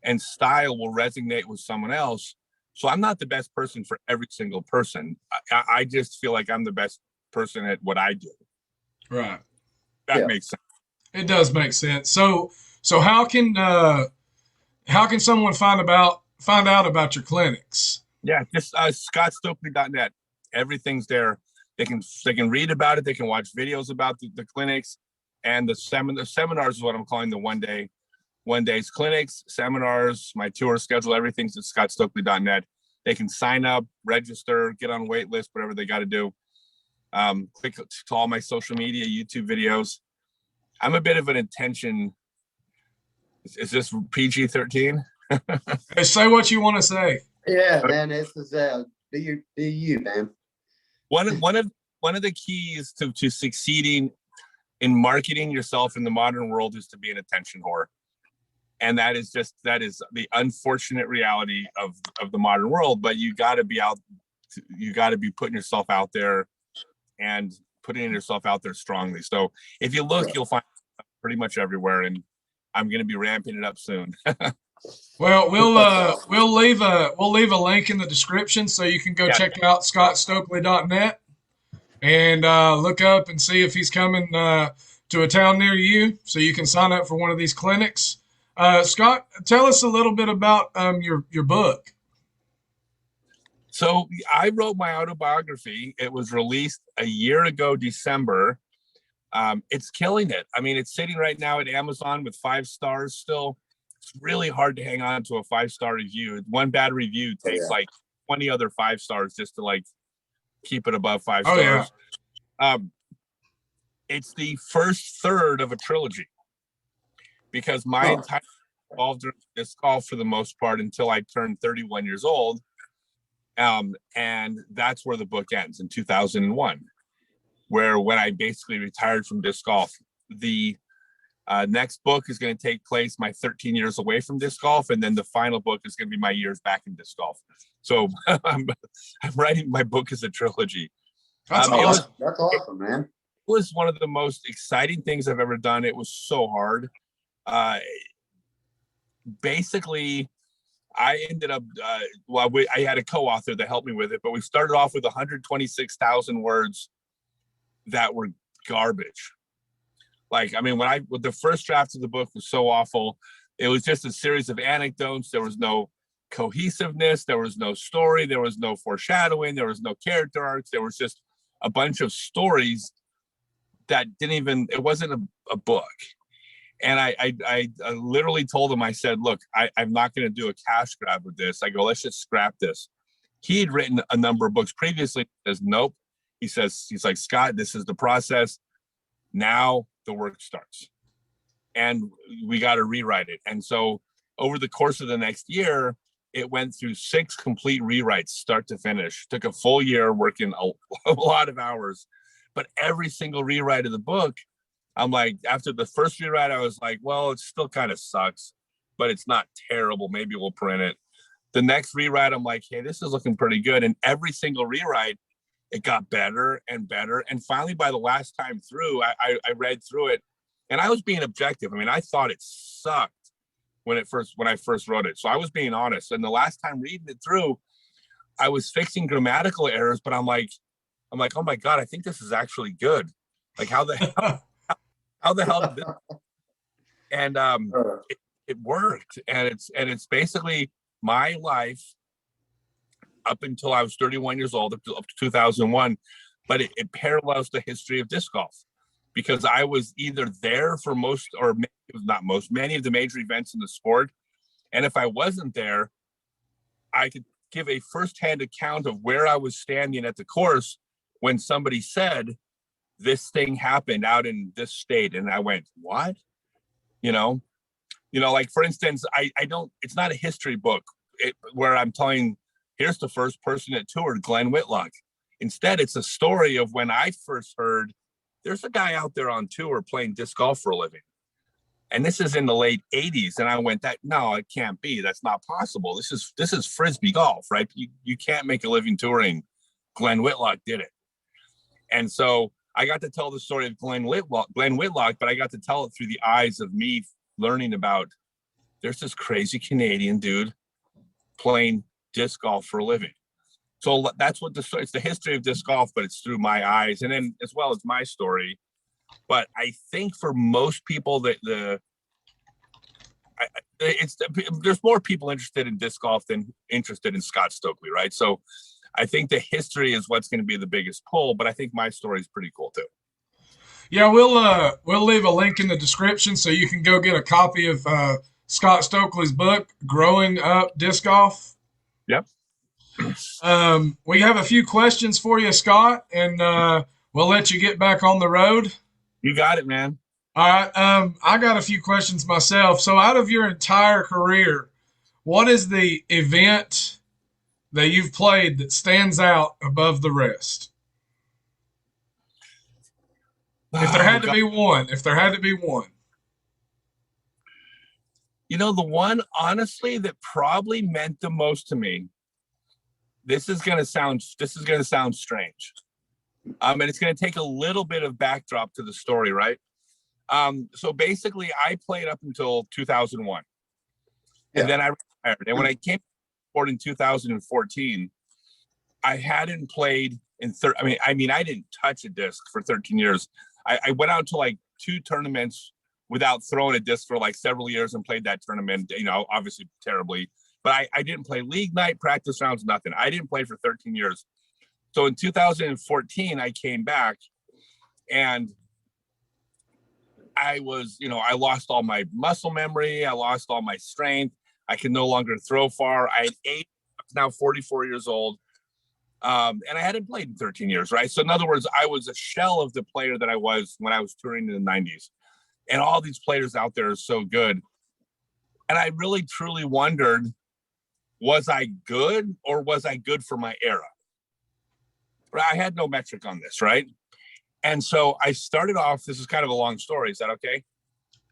and style will resonate with someone else. So I'm not the best person for every single person. I just feel like I'm the best person at what I do. Right. That makes sense. It does make sense. So how can someone find out about your clinics? Yeah, just scottstokely.net. Everything's there. They can read about it. They can watch videos about the clinics, and the seminars is what I'm calling the one days clinics, seminars, my tour schedule. Everything's at scottstokely.net. They can sign up, register, get on wait list, whatever they got to do. Click to all my social media, YouTube videos. I'm a bit of an attention. Is this PG-13? Hey, say what you want to say. Yeah, man. This is be you, man. One of the keys to succeeding in marketing yourself in the modern world is to be an attention whore. And that is the unfortunate reality of the modern world. But you got to be putting yourself out there and putting yourself out there strongly. So if you look, you'll find pretty much everywhere, and I'm going to be ramping it up soon. Well, we'll leave a link in the description so you can go check out scottstokely.net and look up and see if he's coming to a town near you, so you can sign up for one of these clinics. Scott, tell us a little bit about your book. So I wrote my autobiography. It was released a year ago, December. It's killing it. I mean, it's sitting right now at Amazon with 5 stars still. It's really hard to hang on to a 5-star review. One bad review takes like 20 other 5 stars just to like keep it above 5 stars. It's the first third of a trilogy, because my entire life involved in disc golf for the most part until I turned 31 years old. And that's where the book ends in 2001, when I basically retired from disc golf. The next book is going to take place my 13 years away from disc golf, and then the final book is going to be my years back in disc golf. So I'm writing my book as a trilogy. That's awesome. That's awesome, man. It was one of the most exciting things I've ever done. It was so hard. Basically, I ended up, I had a co-author that helped me with it, but we started off with 126,000 words that were garbage. Like, I mean, when the first draft of the book was so awful, it was just a series of anecdotes. There was no cohesiveness. There was no story. There was no foreshadowing. There was no character arcs. There was just a bunch of stories that it wasn't a book. And I literally told him, I said, look, I'm not going to do a cash grab with this. I go, let's just scrap this. He had written a number of books previously. He says, nope. He's like, Scott, this is the process. Now the work starts. And we got to rewrite it. And so over the course of the next year, it went through 6 complete rewrites, start to finish. Took a full year working a lot of hours. But every single rewrite of the book, I'm like, after the first rewrite, I was like, well, it still kind of sucks, but it's not terrible. Maybe we'll print it. The next rewrite, I'm like, hey, this is looking pretty good. And every single rewrite, it got better and better. And finally, by the last time through, I read through it, and I was being objective. I mean, I thought it sucked when I first wrote it. So I was being honest. And the last time reading it through, I was fixing grammatical errors, but I'm like, oh my God, I think this is actually good. Like, how the hell did this? And it worked. And it's basically my life up until I was 31 years old, up to 2001. But it parallels the history of disc golf, because I was either there for most, or maybe not most, many of the major events in the sport. And if I wasn't there, I could give a firsthand account of where I was standing at the course when somebody said, this thing happened out in this state. And I went, what? Like, for instance, I don't, it's not a history book where I'm telling, here's the first person that toured, Glenn Whitlock. Instead, it's a story of when I first heard there's a guy out there on tour playing disc golf for a living. And this is in the late 80s. And I went, no, it can't be. That's not possible. This is Frisbee golf, right? You can't make a living touring. Glenn Whitlock did it. And so I got to tell the story of Glenn Whitlock, but I got to tell it through the eyes of me learning about, there's this crazy Canadian dude playing disc golf for a living. So that's what it's the history of disc golf, but it's through my eyes, and then as well as my story. But I think for most people there's more people interested in disc golf than interested in Scott Stokely, right? So I think the history is what's going to be the biggest pull, but I think my story is pretty cool too. Yeah, we'll leave a link in the description so you can go get a copy of Scott Stokely's book, Growing Up Disc Golf. Yep. We have a few questions for you, Scott, and we'll let you get back on the road. You got it, man. All right. I got a few questions myself. So out of your entire career, what is the event that you've played that stands out above the rest? If there had to be one. The one, honestly, that probably meant the most to me, this is going to sound strange. And it's going to take a little bit of backdrop to the story, right? So basically, I played up until 2001. And then I retired. And when I came forward in 2014, I hadn't played in I didn't touch a disc for 13 years. I went out to like 2 tournaments without throwing a disc for like several years and played that tournament, obviously terribly. But I didn't play league night, practice rounds, nothing. I didn't play for 13 years. So in 2014, I came back and I was, I lost all my muscle memory. I lost all my strength. I could no longer throw far. I had 8, I was now 44 years old. And I hadn't played in 13 years, right? So in other words, I was a shell of the player that I was when I was touring in the 90s. And all these players out there are so good. And I really, truly wondered, was I good or was I good for my era? I had no metric on this, right? And so I started off, this is kind of a long story. Is that okay?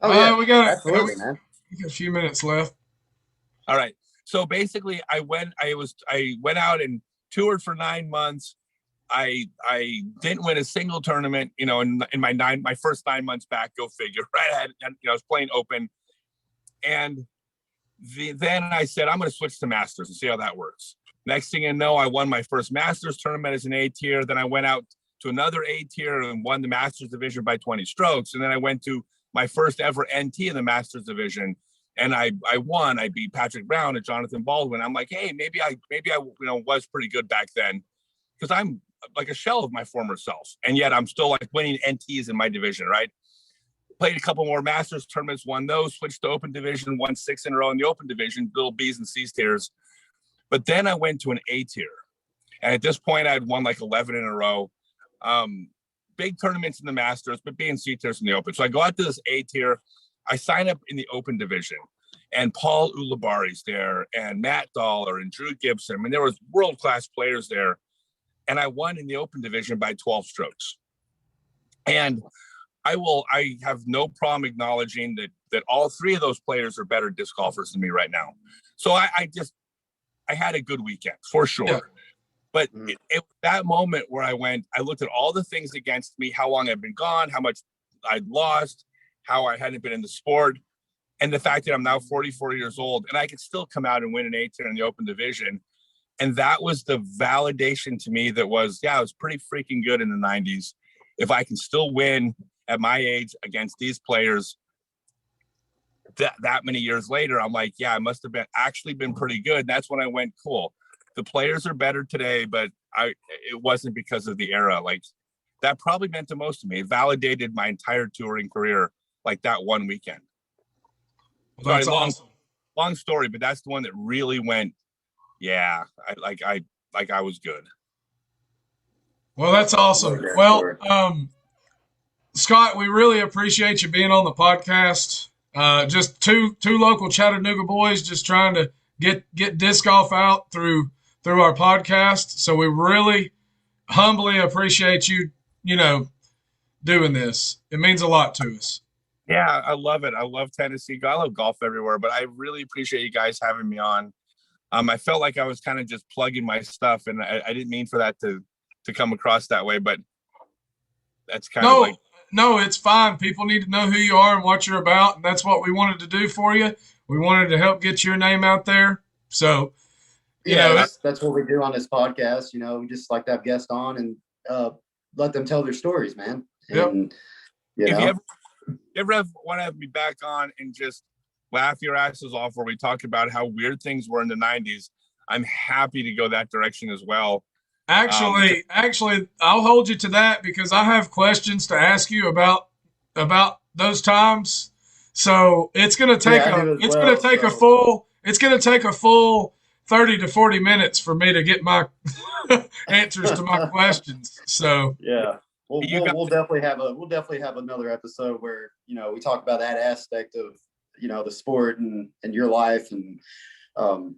Oh, yeah. We got Absolutely, man. a few minutes left. All right. So basically I went out and toured for 9 months. I didn't win a single tournament, in my first 9 months back, go figure, right? I was playing open. And then I said, I'm going to switch to Masters and see how that works. Next thing you know, I won my first Masters tournament as an A tier. Then I went out to another A tier and won the Masters division by 20 strokes. And then I went to my first ever NT in the Masters division. And I won. I beat Patrick Brown and Jonathan Baldwin. I'm like, hey, maybe I was pretty good back then, because I'm like a shell of my former self. And yet I'm still like winning NTs in my division, right? Played a couple more Masters tournaments, won those, switched to open division, won 6 in a row in the open division, little B's and C's tiers. But then I went to an A tier. And at this point, I'd won like 11 in a row. Big tournaments in the Masters, but B and C tiers in the open. So I go out to this A tier. I sign up in the open division. And Paul Ulibarri's there, and Matt Dollar, and Drew Gibson. I mean, there was world-class players there. And I won in the open division by 12 strokes. And I have no problem acknowledging that all 3 of those players are better disc golfers than me right now. So I had a good weekend for sure. Yeah. But it that moment where I looked at all the things against me, how long I'd been gone, how much I'd lost, how I hadn't been in the sport, and the fact that I'm now 44 years old and I could still come out and win an 18 in the open division. And that was the validation to me that was, I was pretty freaking good in the 90s. If I can still win at my age against these players that many years later, I'm like, I must have been pretty good. And that's when I went, cool. The players are better today, but it wasn't because of the era. Like, that probably meant the most to me. It validated my entire touring career, like that one weekend. Well, that's awesome. Long story, but that's the one that really went, yeah, I was good. Well, that's awesome. Well, Scott, we really appreciate you being on the podcast. Just two local Chattanooga boys just trying to get disc golf out through our podcast. So we really humbly appreciate you, doing this. It means a lot to us. Yeah, I love it. I love Tennessee. I love golf everywhere, but I really appreciate you guys having me on. I felt like I was kind of just plugging my stuff, and I didn't mean for that to come across that way, but that's kind of like. No, it's fine. People need to know who you are and what you're about, and that's what we wanted to do for you. We wanted to help get your name out there. So, that's what we do on this podcast. We just like to have guests on and let them tell their stories, man. And, if you ever want to have me back on and just laugh your asses off where we talk about how weird things were in the 90s, I'm happy to go that direction as well. Actually, I'll hold you to that because I have questions to ask you about those times. So it's going to take a full 30 to 40 minutes for me to get my answers to my questions. So yeah, we'll definitely have another episode where we talk about that aspect of the sport and your life, and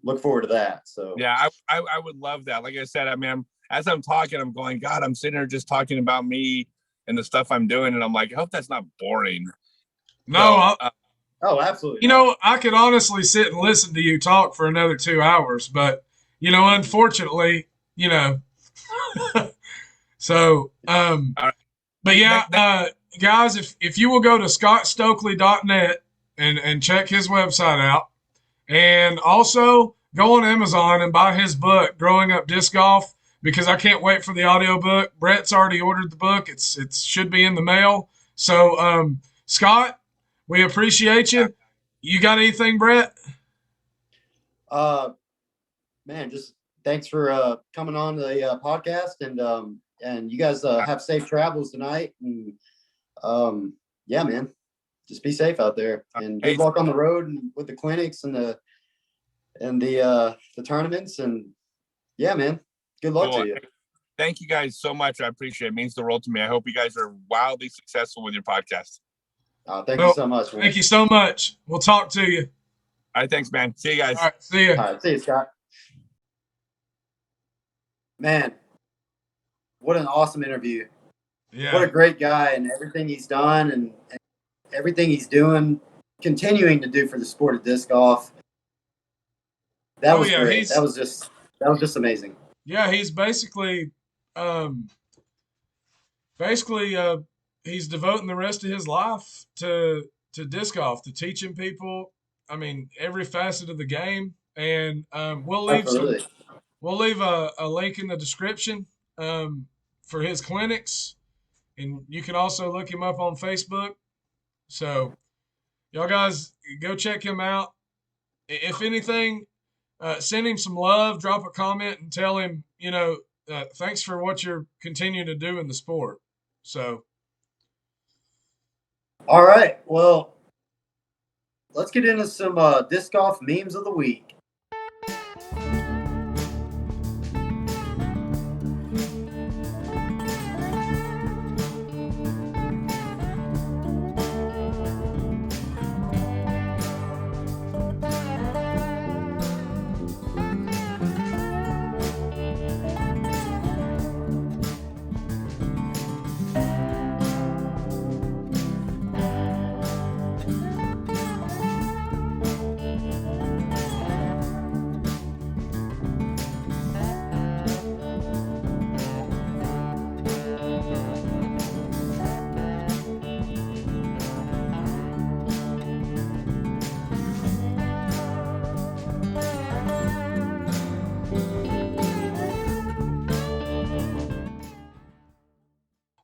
look forward to that. So yeah, I would love that. Like I said, I mean, as I'm talking, I'm going, God, I'm sitting here just talking about me and the stuff I'm doing, and I'm like, I hope that's not boring. No, oh, absolutely. I could honestly sit and listen to you talk for another 2 hours, but unfortunately, so but yeah, guys, if you will go to scottstokely.net and check his website out, and also go on Amazon and buy his book, Growing Up Disc Golf, because I can't wait for the audiobook. Brett's already ordered the book. It should be in the mail. So, Scott, we appreciate you. You got anything, Brett? Man, just thanks for coming on the podcast, and you guys have safe travels tonight. And yeah, man, just be safe out there, and good luck on the road and with the clinics and the tournaments. And yeah, man, good luck to you. Thank you guys so much. I appreciate it. It means the world to me. I hope you guys are wildly successful with your podcast. Thank you so much, man. Thank you so much. We'll talk to you. All right, thanks, man. See you guys. All right, see you. All right, see you, Scott. Man, what an awesome interview. Yeah. What a great guy, and everything he's done and everything he's doing, continuing to do for the sport of disc golf. That was great. That was just amazing. Yeah, he's basically he's devoting the rest of his life to disc golf, to teaching people, I mean, every facet of the game. And we'll leave a link in the description for his clinics, and you can also look him up on Facebook. So y'all guys go check him out. If anything, send him some love, drop a comment, and tell him, thanks for what you're continuing to do in the sport. So. All right. Well, let's get into some disc golf memes of the week.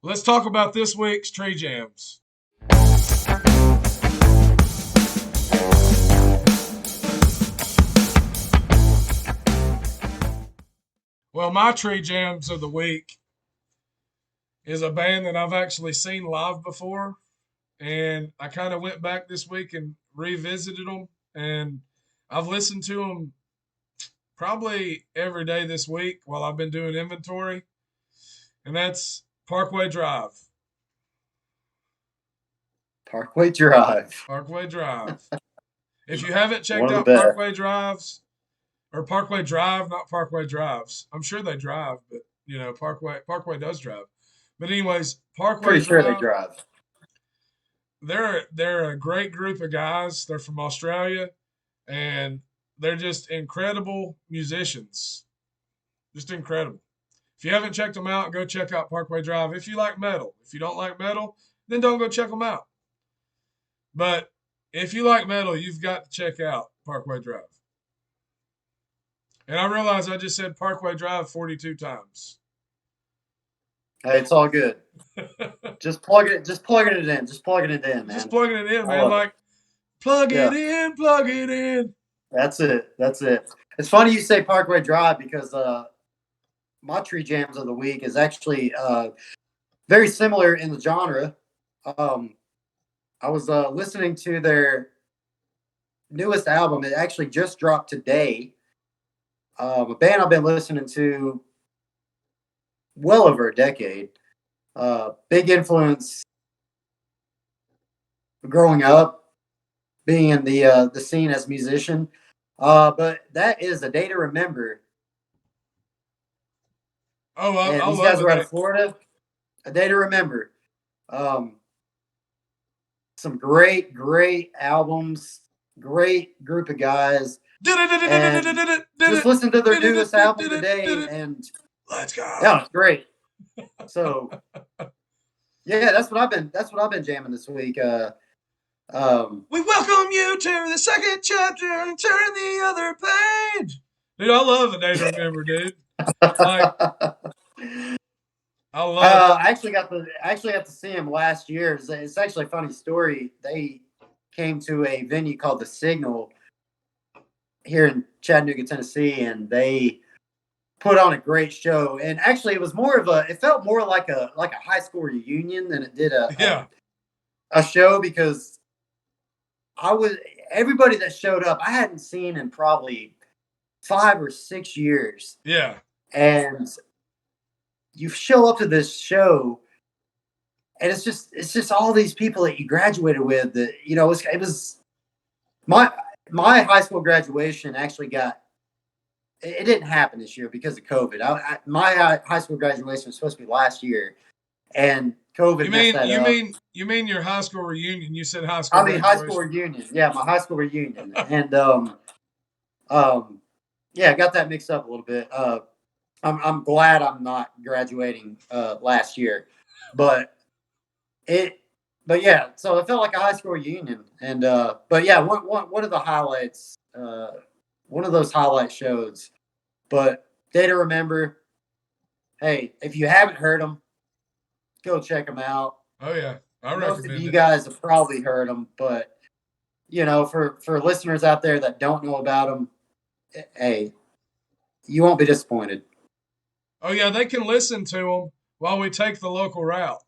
Let's talk about this week's tree jams. Well, my tree jams of the week is a band that I've actually seen live before. And I kind of went back this week and revisited them, and I've listened to them probably every day this week while I've been doing inventory, and that's Parkway Drive. Parkway Drive. Parkway Drive. If you haven't checked One of the out best. Parkway Drives, or Parkway Drive, not Parkway Drives. I'm sure they drive, but Parkway does drive. But anyways, Parkway Pretty sure Drive. they drive. They're a great group of guys. They're from Australia, and they're just incredible musicians. Just incredible. If you haven't checked them out, go check out Parkway Drive. If you like metal, if you don't like metal, then don't go check them out. But if you like metal, you've got to check out Parkway Drive. And I realize I just said Parkway Drive 42 times. Hey, it's all good. Just plugging it in. Just plugging it in, man. Just plugging it in, man. Like, plug it in, plug it in. That's it. It's funny you say Parkway Drive because my tree jams of the week is actually very similar in the genre. I was listening to their newest album. It actually just dropped today. A band I've been listening to well over a decade. Big influence growing up, being in the scene as a musician. But that is A Day to Remember. Oh, I these love guys it. are out of Florida. A Day to Remember. Some great albums. Great group of guys. And just listen to their newest album today, and let's go. Yeah, it's great. So, yeah, that's what I've been jamming this week. We welcome you to the second chapter and turn the other page. Dude, I love A Day to Remember, dude. Like, I love it. I actually got to see him last year. It's actually a funny story. They came to a venue called The Signal here in Chattanooga, Tennessee, and they put on a great show. And actually, it felt more like a high school reunion than it did a show, because everybody that showed up I hadn't seen in probably 5 or 6 years. Yeah. And you show up to this show, and it's just all these people that you graduated with. That it was my high school graduation actually it didn't happen this year because of COVID. My high school graduation was supposed to be last year, and COVID messed that up. You mean your high school reunion? You said high school. High school reunion. Yeah, my high school reunion, and yeah, I got that mixed up a little bit. I'm glad I'm not graduating last year, but yeah, so it felt like a high school reunion, and but yeah, one of the highlights, one of those highlight shows. But Day to Remember, hey, if you haven't heard them, go check them out. Oh yeah, I recommend Most of you guys have probably heard them, but for listeners out there that don't know about them, hey, you won't be disappointed. Oh yeah, they can listen to them while we take the local route.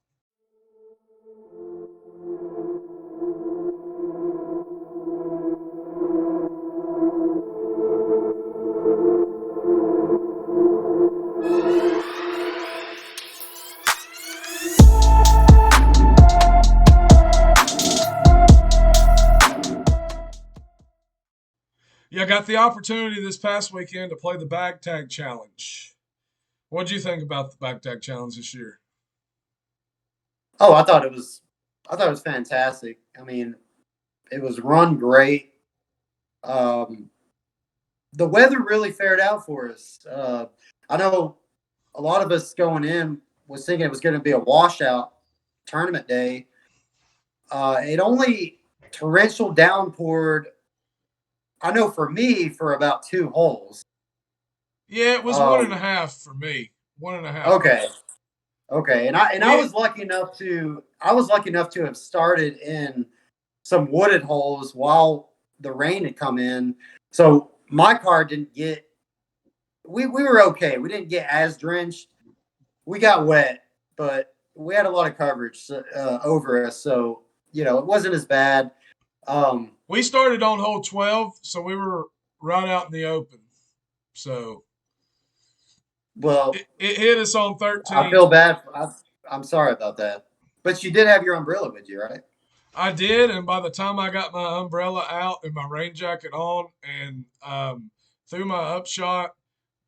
Yeah, I got the opportunity this past weekend to play the bag tag challenge. What did you think about the bag tag challenge this year? Oh, I thought it was fantastic. I mean, it was run great. The weather really fared out for us. I know a lot of us going in was thinking it was going to be a washout tournament day. It only torrential downpoured, I know for me, for about 2 holes. Yeah, it was 1.5 for me. 1.5. Okay. And I was lucky enough to have started in some wooded holes while the rain had come in. So my car didn't get, we were okay. We didn't get as drenched. We got wet, but we had a lot of coverage over us. So, it wasn't as bad. Well, We started on hole 12, so we were right out in the open. So Well, it hit us on I 13. feel bad. I'm sorry about that. But you did have your umbrella with you, right? I did, and by the time I got my umbrella out and my rain jacket on and threw my upshot,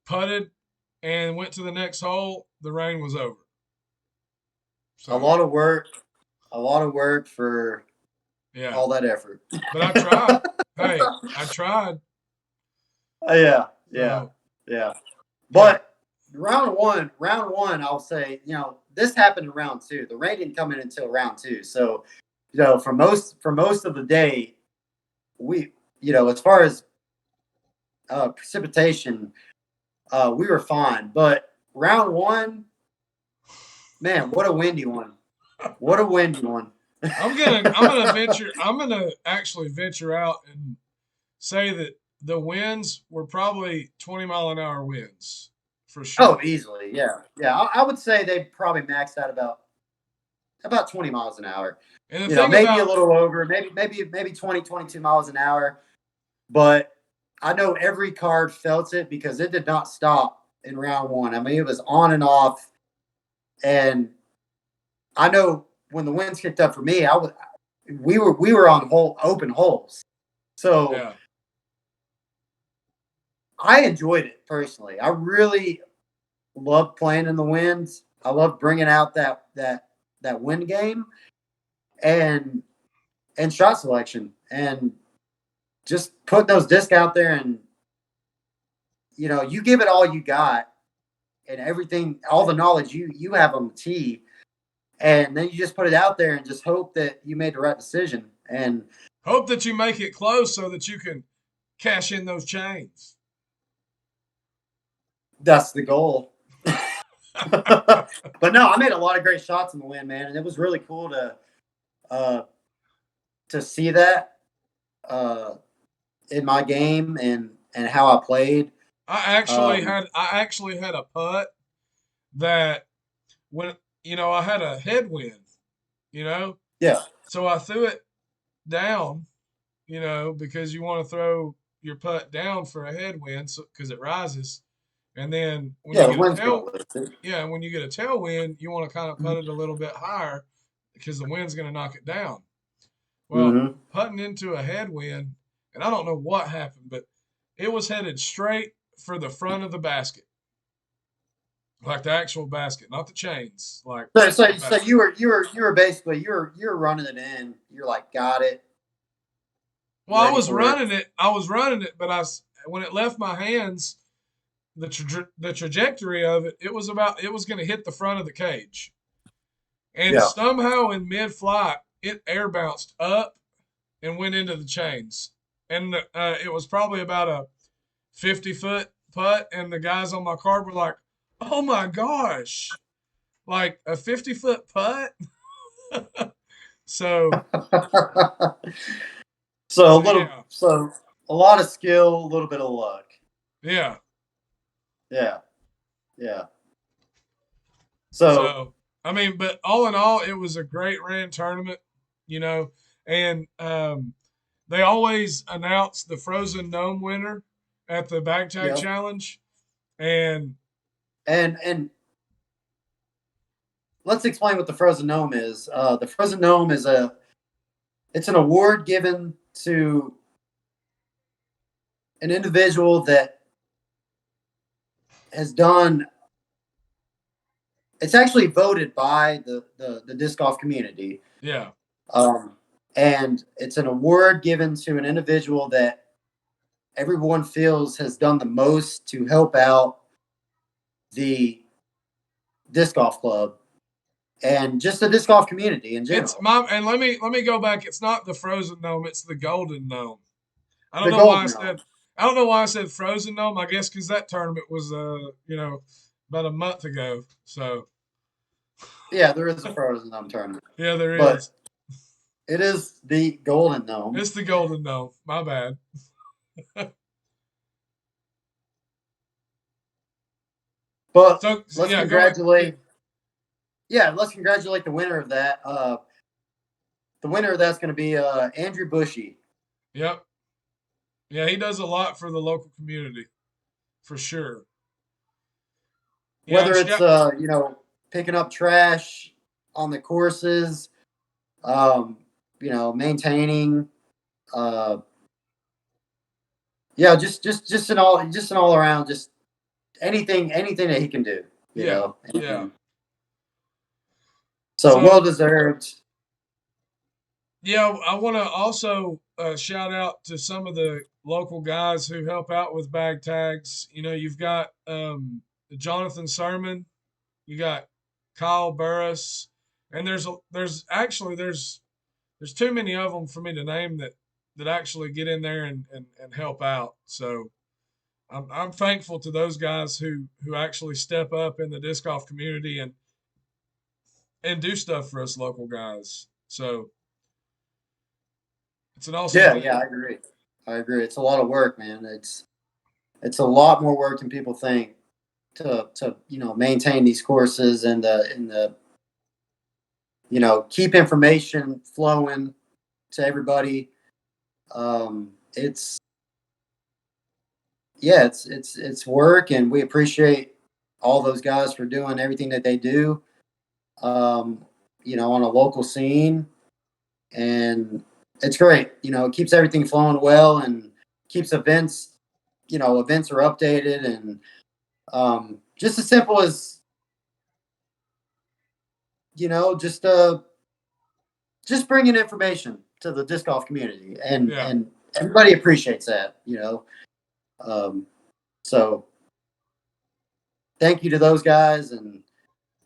putted, and went to the next hole, the rain was over. So, A lot of work for yeah. all that effort. But I tried. Hey, I tried. Yeah. So, But round one, I'll say, this happened in round two. The rain didn't come in until round two. So, for most of the day, we, as far as precipitation, we were fine. But round one, man, what a windy one. What a windy one. I'm gonna actually venture out and say that the winds were probably 20-mile-an-hour winds for sure. Oh, easily. Yeah. Yeah. I would say they probably maxed out about 20 miles an hour. And the thing Maybe a about little over, maybe 20, 22 miles an hour. But I know every card felt it because it did not stop in round one. I mean, it was on and off. And I know when the winds kicked up for me, we were on open holes. So yeah, I enjoyed it personally. I really loved playing in the winds. I loved bringing out that wind game and shot selection and just putting those discs out there, and you give it all you got and everything, all the knowledge you have on the tee, and then you just put it out there and just hope that you made the right decision. And hope that you make it close so that you can cash in those chains. that's the goal. But no, I made a lot of great shots in the wind, man, and it was really cool to see that in my game and how I played. I actually had a putt that when I had a headwind, Yeah. so I threw it down, because you want to throw your putt down for a headwind, because it rises, and then when Yeah, you the get wind's going with it. yeah, when you get a tailwind, you want to kind of putt it a little bit higher because the wind's going to knock it down. Well, Mm-hmm. putting into a headwind, and I don't know what happened, but it was headed straight for the front of the basket, like the actual basket, not the chains. Like So you were basically you were running it in. You're like, got it, well, ready for it. I was running it, but when it left my hands, the trajectory of it, it was going to hit the front of the cage, and Yeah. somehow in mid-flight, it air bounced up and went into the chains, and it was probably about a 50-foot putt, and the guys on my card were like, "Oh my gosh, like a 50-foot putt." So yeah, So a lot of skill, a little bit of luck. yeah. Yeah. Yeah. So I mean, but all in all, it was a great ran tournament, and they always announce the Frozen Gnome winner at the Bag Tag yeah. Challenge, and let's explain what the Frozen Gnome is. The Frozen Gnome is it's an award given to an individual that has done. It's actually voted by the disc golf community. yeah, And it's an award given to an individual that everyone feels has done the most to help out the disc golf club and just the disc golf community in general. and let me go back. It's not the Frozen Gnome; it's the Golden Gnome. I don't The know why Golden Gnome. I don't know why I said Frozen Gnome. I guess because that tournament was about a month ago. So Yeah, there is a Frozen Gnome tournament. yeah, there But is. it is the Golden Gnome. It's the Golden Gnome. My bad. But So let's yeah, congratulate. Yeah, let's congratulate the winner of that. The winner of that's going to be Andrew Bushy. Yep. Yeah, he does a lot for the local community, for sure. Yeah, and Whether it's picking up trash on the courses, um, maintaining, uh, yeah, just an all around, just anything that he can do, yeah, yeah, and so so well deserved. yeah, I want to also shout out to some of the local guys who help out with bag tags. You've got Jonathan Sermon, you got Kyle Burris, and there's too many of them for me to name that actually get in there and help out. So I'm thankful to those guys who actually step up in the disc golf community and do stuff for us local guys. So it's an awesome Yeah, thing. yeah, I agree. I agree. It's a lot of work, man. It's a lot more work than people think to maintain these courses and the keep information flowing to everybody. It's yeah, it's work, and we appreciate all those guys for doing everything that they do. On a local scene, and it's great. It keeps everything flowing well and keeps events. Events are updated, and just as simple as just bringing information to the disc golf community, and Yeah. everybody appreciates that. Um, so thank you to those guys, and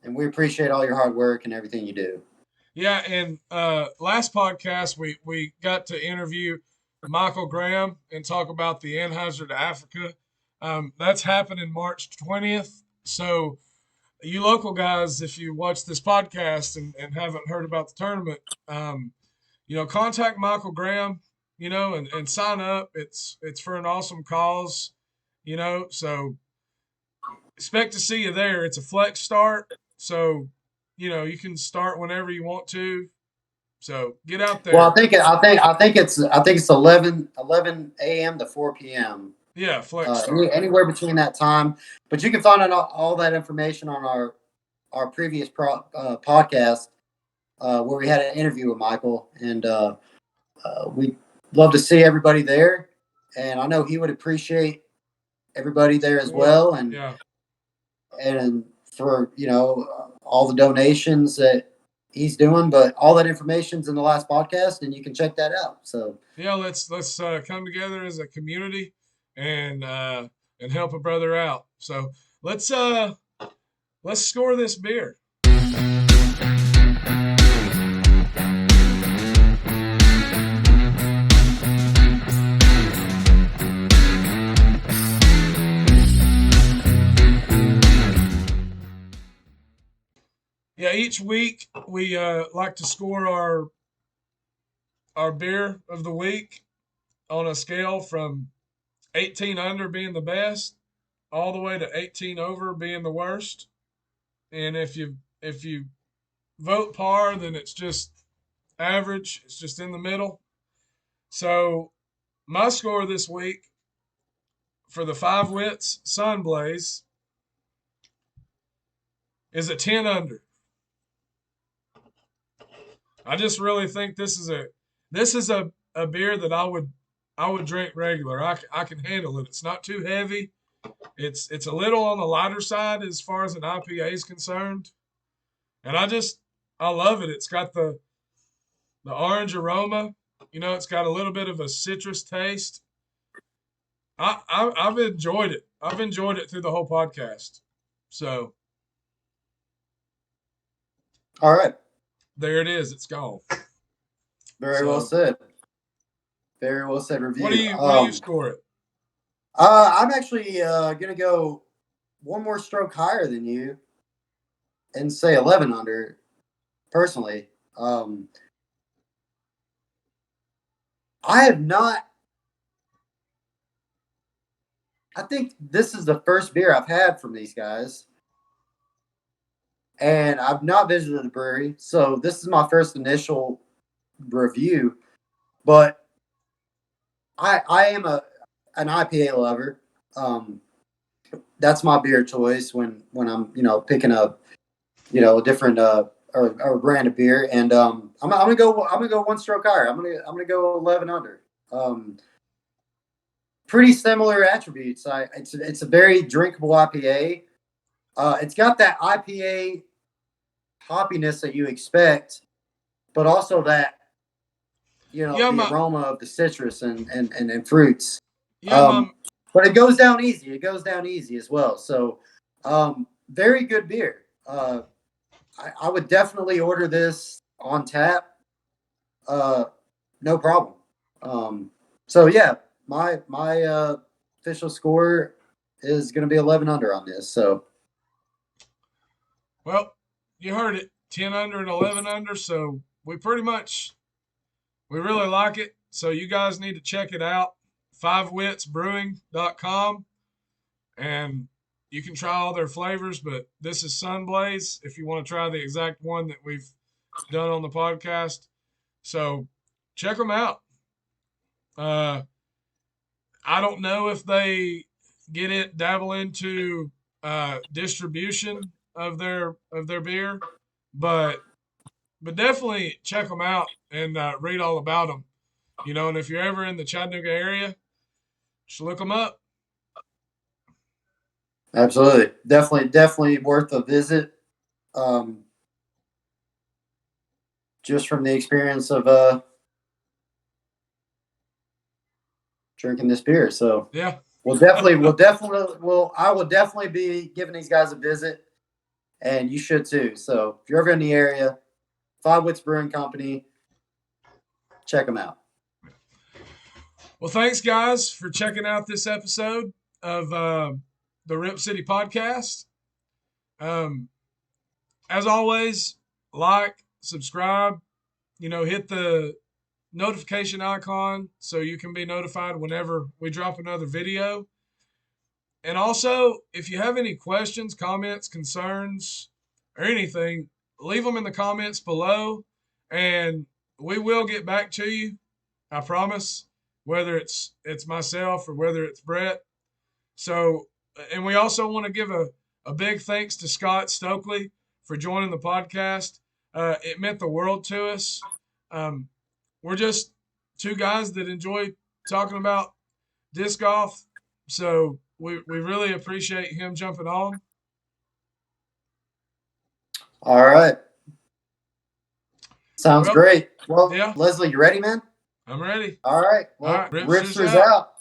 we appreciate all your hard work and everything you do. Yeah, and last podcast we got to interview Michael Graham and talk about the Anheuser to Africa. That's happening March 20th. So you local guys, if you watch this podcast and haven't heard about the tournament, contact Michael Graham, and sign up. It's for an awesome cause, so expect to see you there. It's a flex start, so you can start whenever you want to. So get out Well, there. I think it's 11 a.m. to 4 p.m. Yeah, flex start. Anywhere between that time. But you can find out all that information on our previous podcast where we had an interview with Michael, and we'd love to see everybody there. And I know he would appreciate everybody there as well, Yeah. and for all the donations that he's doing. But all that information's in the last podcast, and you can check that out. So Yeah, let's come together as a community and help a brother out. So let's score this beer. Yeah, each week we like to score our beer of the week on a scale from 18 under being the best all the way to 18 over being the worst. And if you vote par, then it's just average. It's just in the middle. So my score this week for the 5 Witts Sunblaze is a 10 under. I just really think this is a beer that I would drink regular. I can handle it. It's not too heavy. It's a little on the lighter side as far as an IPA is concerned, and I love it. It's got the orange aroma. It's got a little bit of a citrus taste. I've enjoyed it. I've enjoyed it through the whole podcast. So all right, there it is. It's gone. very well said. Very well said. Review. What do you score it? I'm actually gonna go one more stroke higher than you and say 11 under. Personally, I have not. I think this is the first beer I've had from these guys, and I've not visited the brewery, so this is my first initial review. But I am an IPA lover. That's my beer choice when I'm picking up a different or brand of beer, and I'm gonna go one stroke higher. I'm gonna go 11 under. Pretty similar attributes. It's a very drinkable IPA. It's got that IPA hoppiness that you expect, but also that the aroma of the citrus and fruits. But it goes down easy. It goes down easy as well. So very good beer. I would definitely order this on tap. No problem. So yeah, my official score is going to be 11 under on this. So, well, you heard it, 10 under and 11 under. So we really like it. So you guys need to check it out. 5witsbrewing.com, and you can try all their flavors, but this is Sunblaze if you want to try the exact one that we've done on the podcast. So check them out. I don't know if they dabble into distribution of their beer, but definitely check them out and read all about them. And if you're ever in the Chattanooga area, just look them up. Absolutely, definitely worth a visit. Just from the experience of drinking this beer. So yeah, I will definitely be giving these guys a visit, and you should too. So if you're ever in the area, 5 Wits Brewing Company, check them out. Well, thanks guys for checking out this episode of the Rip City Podcast. As always, like, subscribe, hit the notification icon so you can be notified whenever we drop another video. And also, if you have any questions, comments, concerns, or anything, leave them in the comments below, and we will get back to you. I promise, whether it's myself or whether it's Brett. So, and we also want to give a big thanks to Scott Stokely for joining the podcast. It meant the world to us. We're just two guys that enjoy talking about disc golf. So we really appreciate him jumping on. All right. Sounds great. Well, yeah. Leslie, you ready, man? I'm ready. All right. Well, Ripsters out.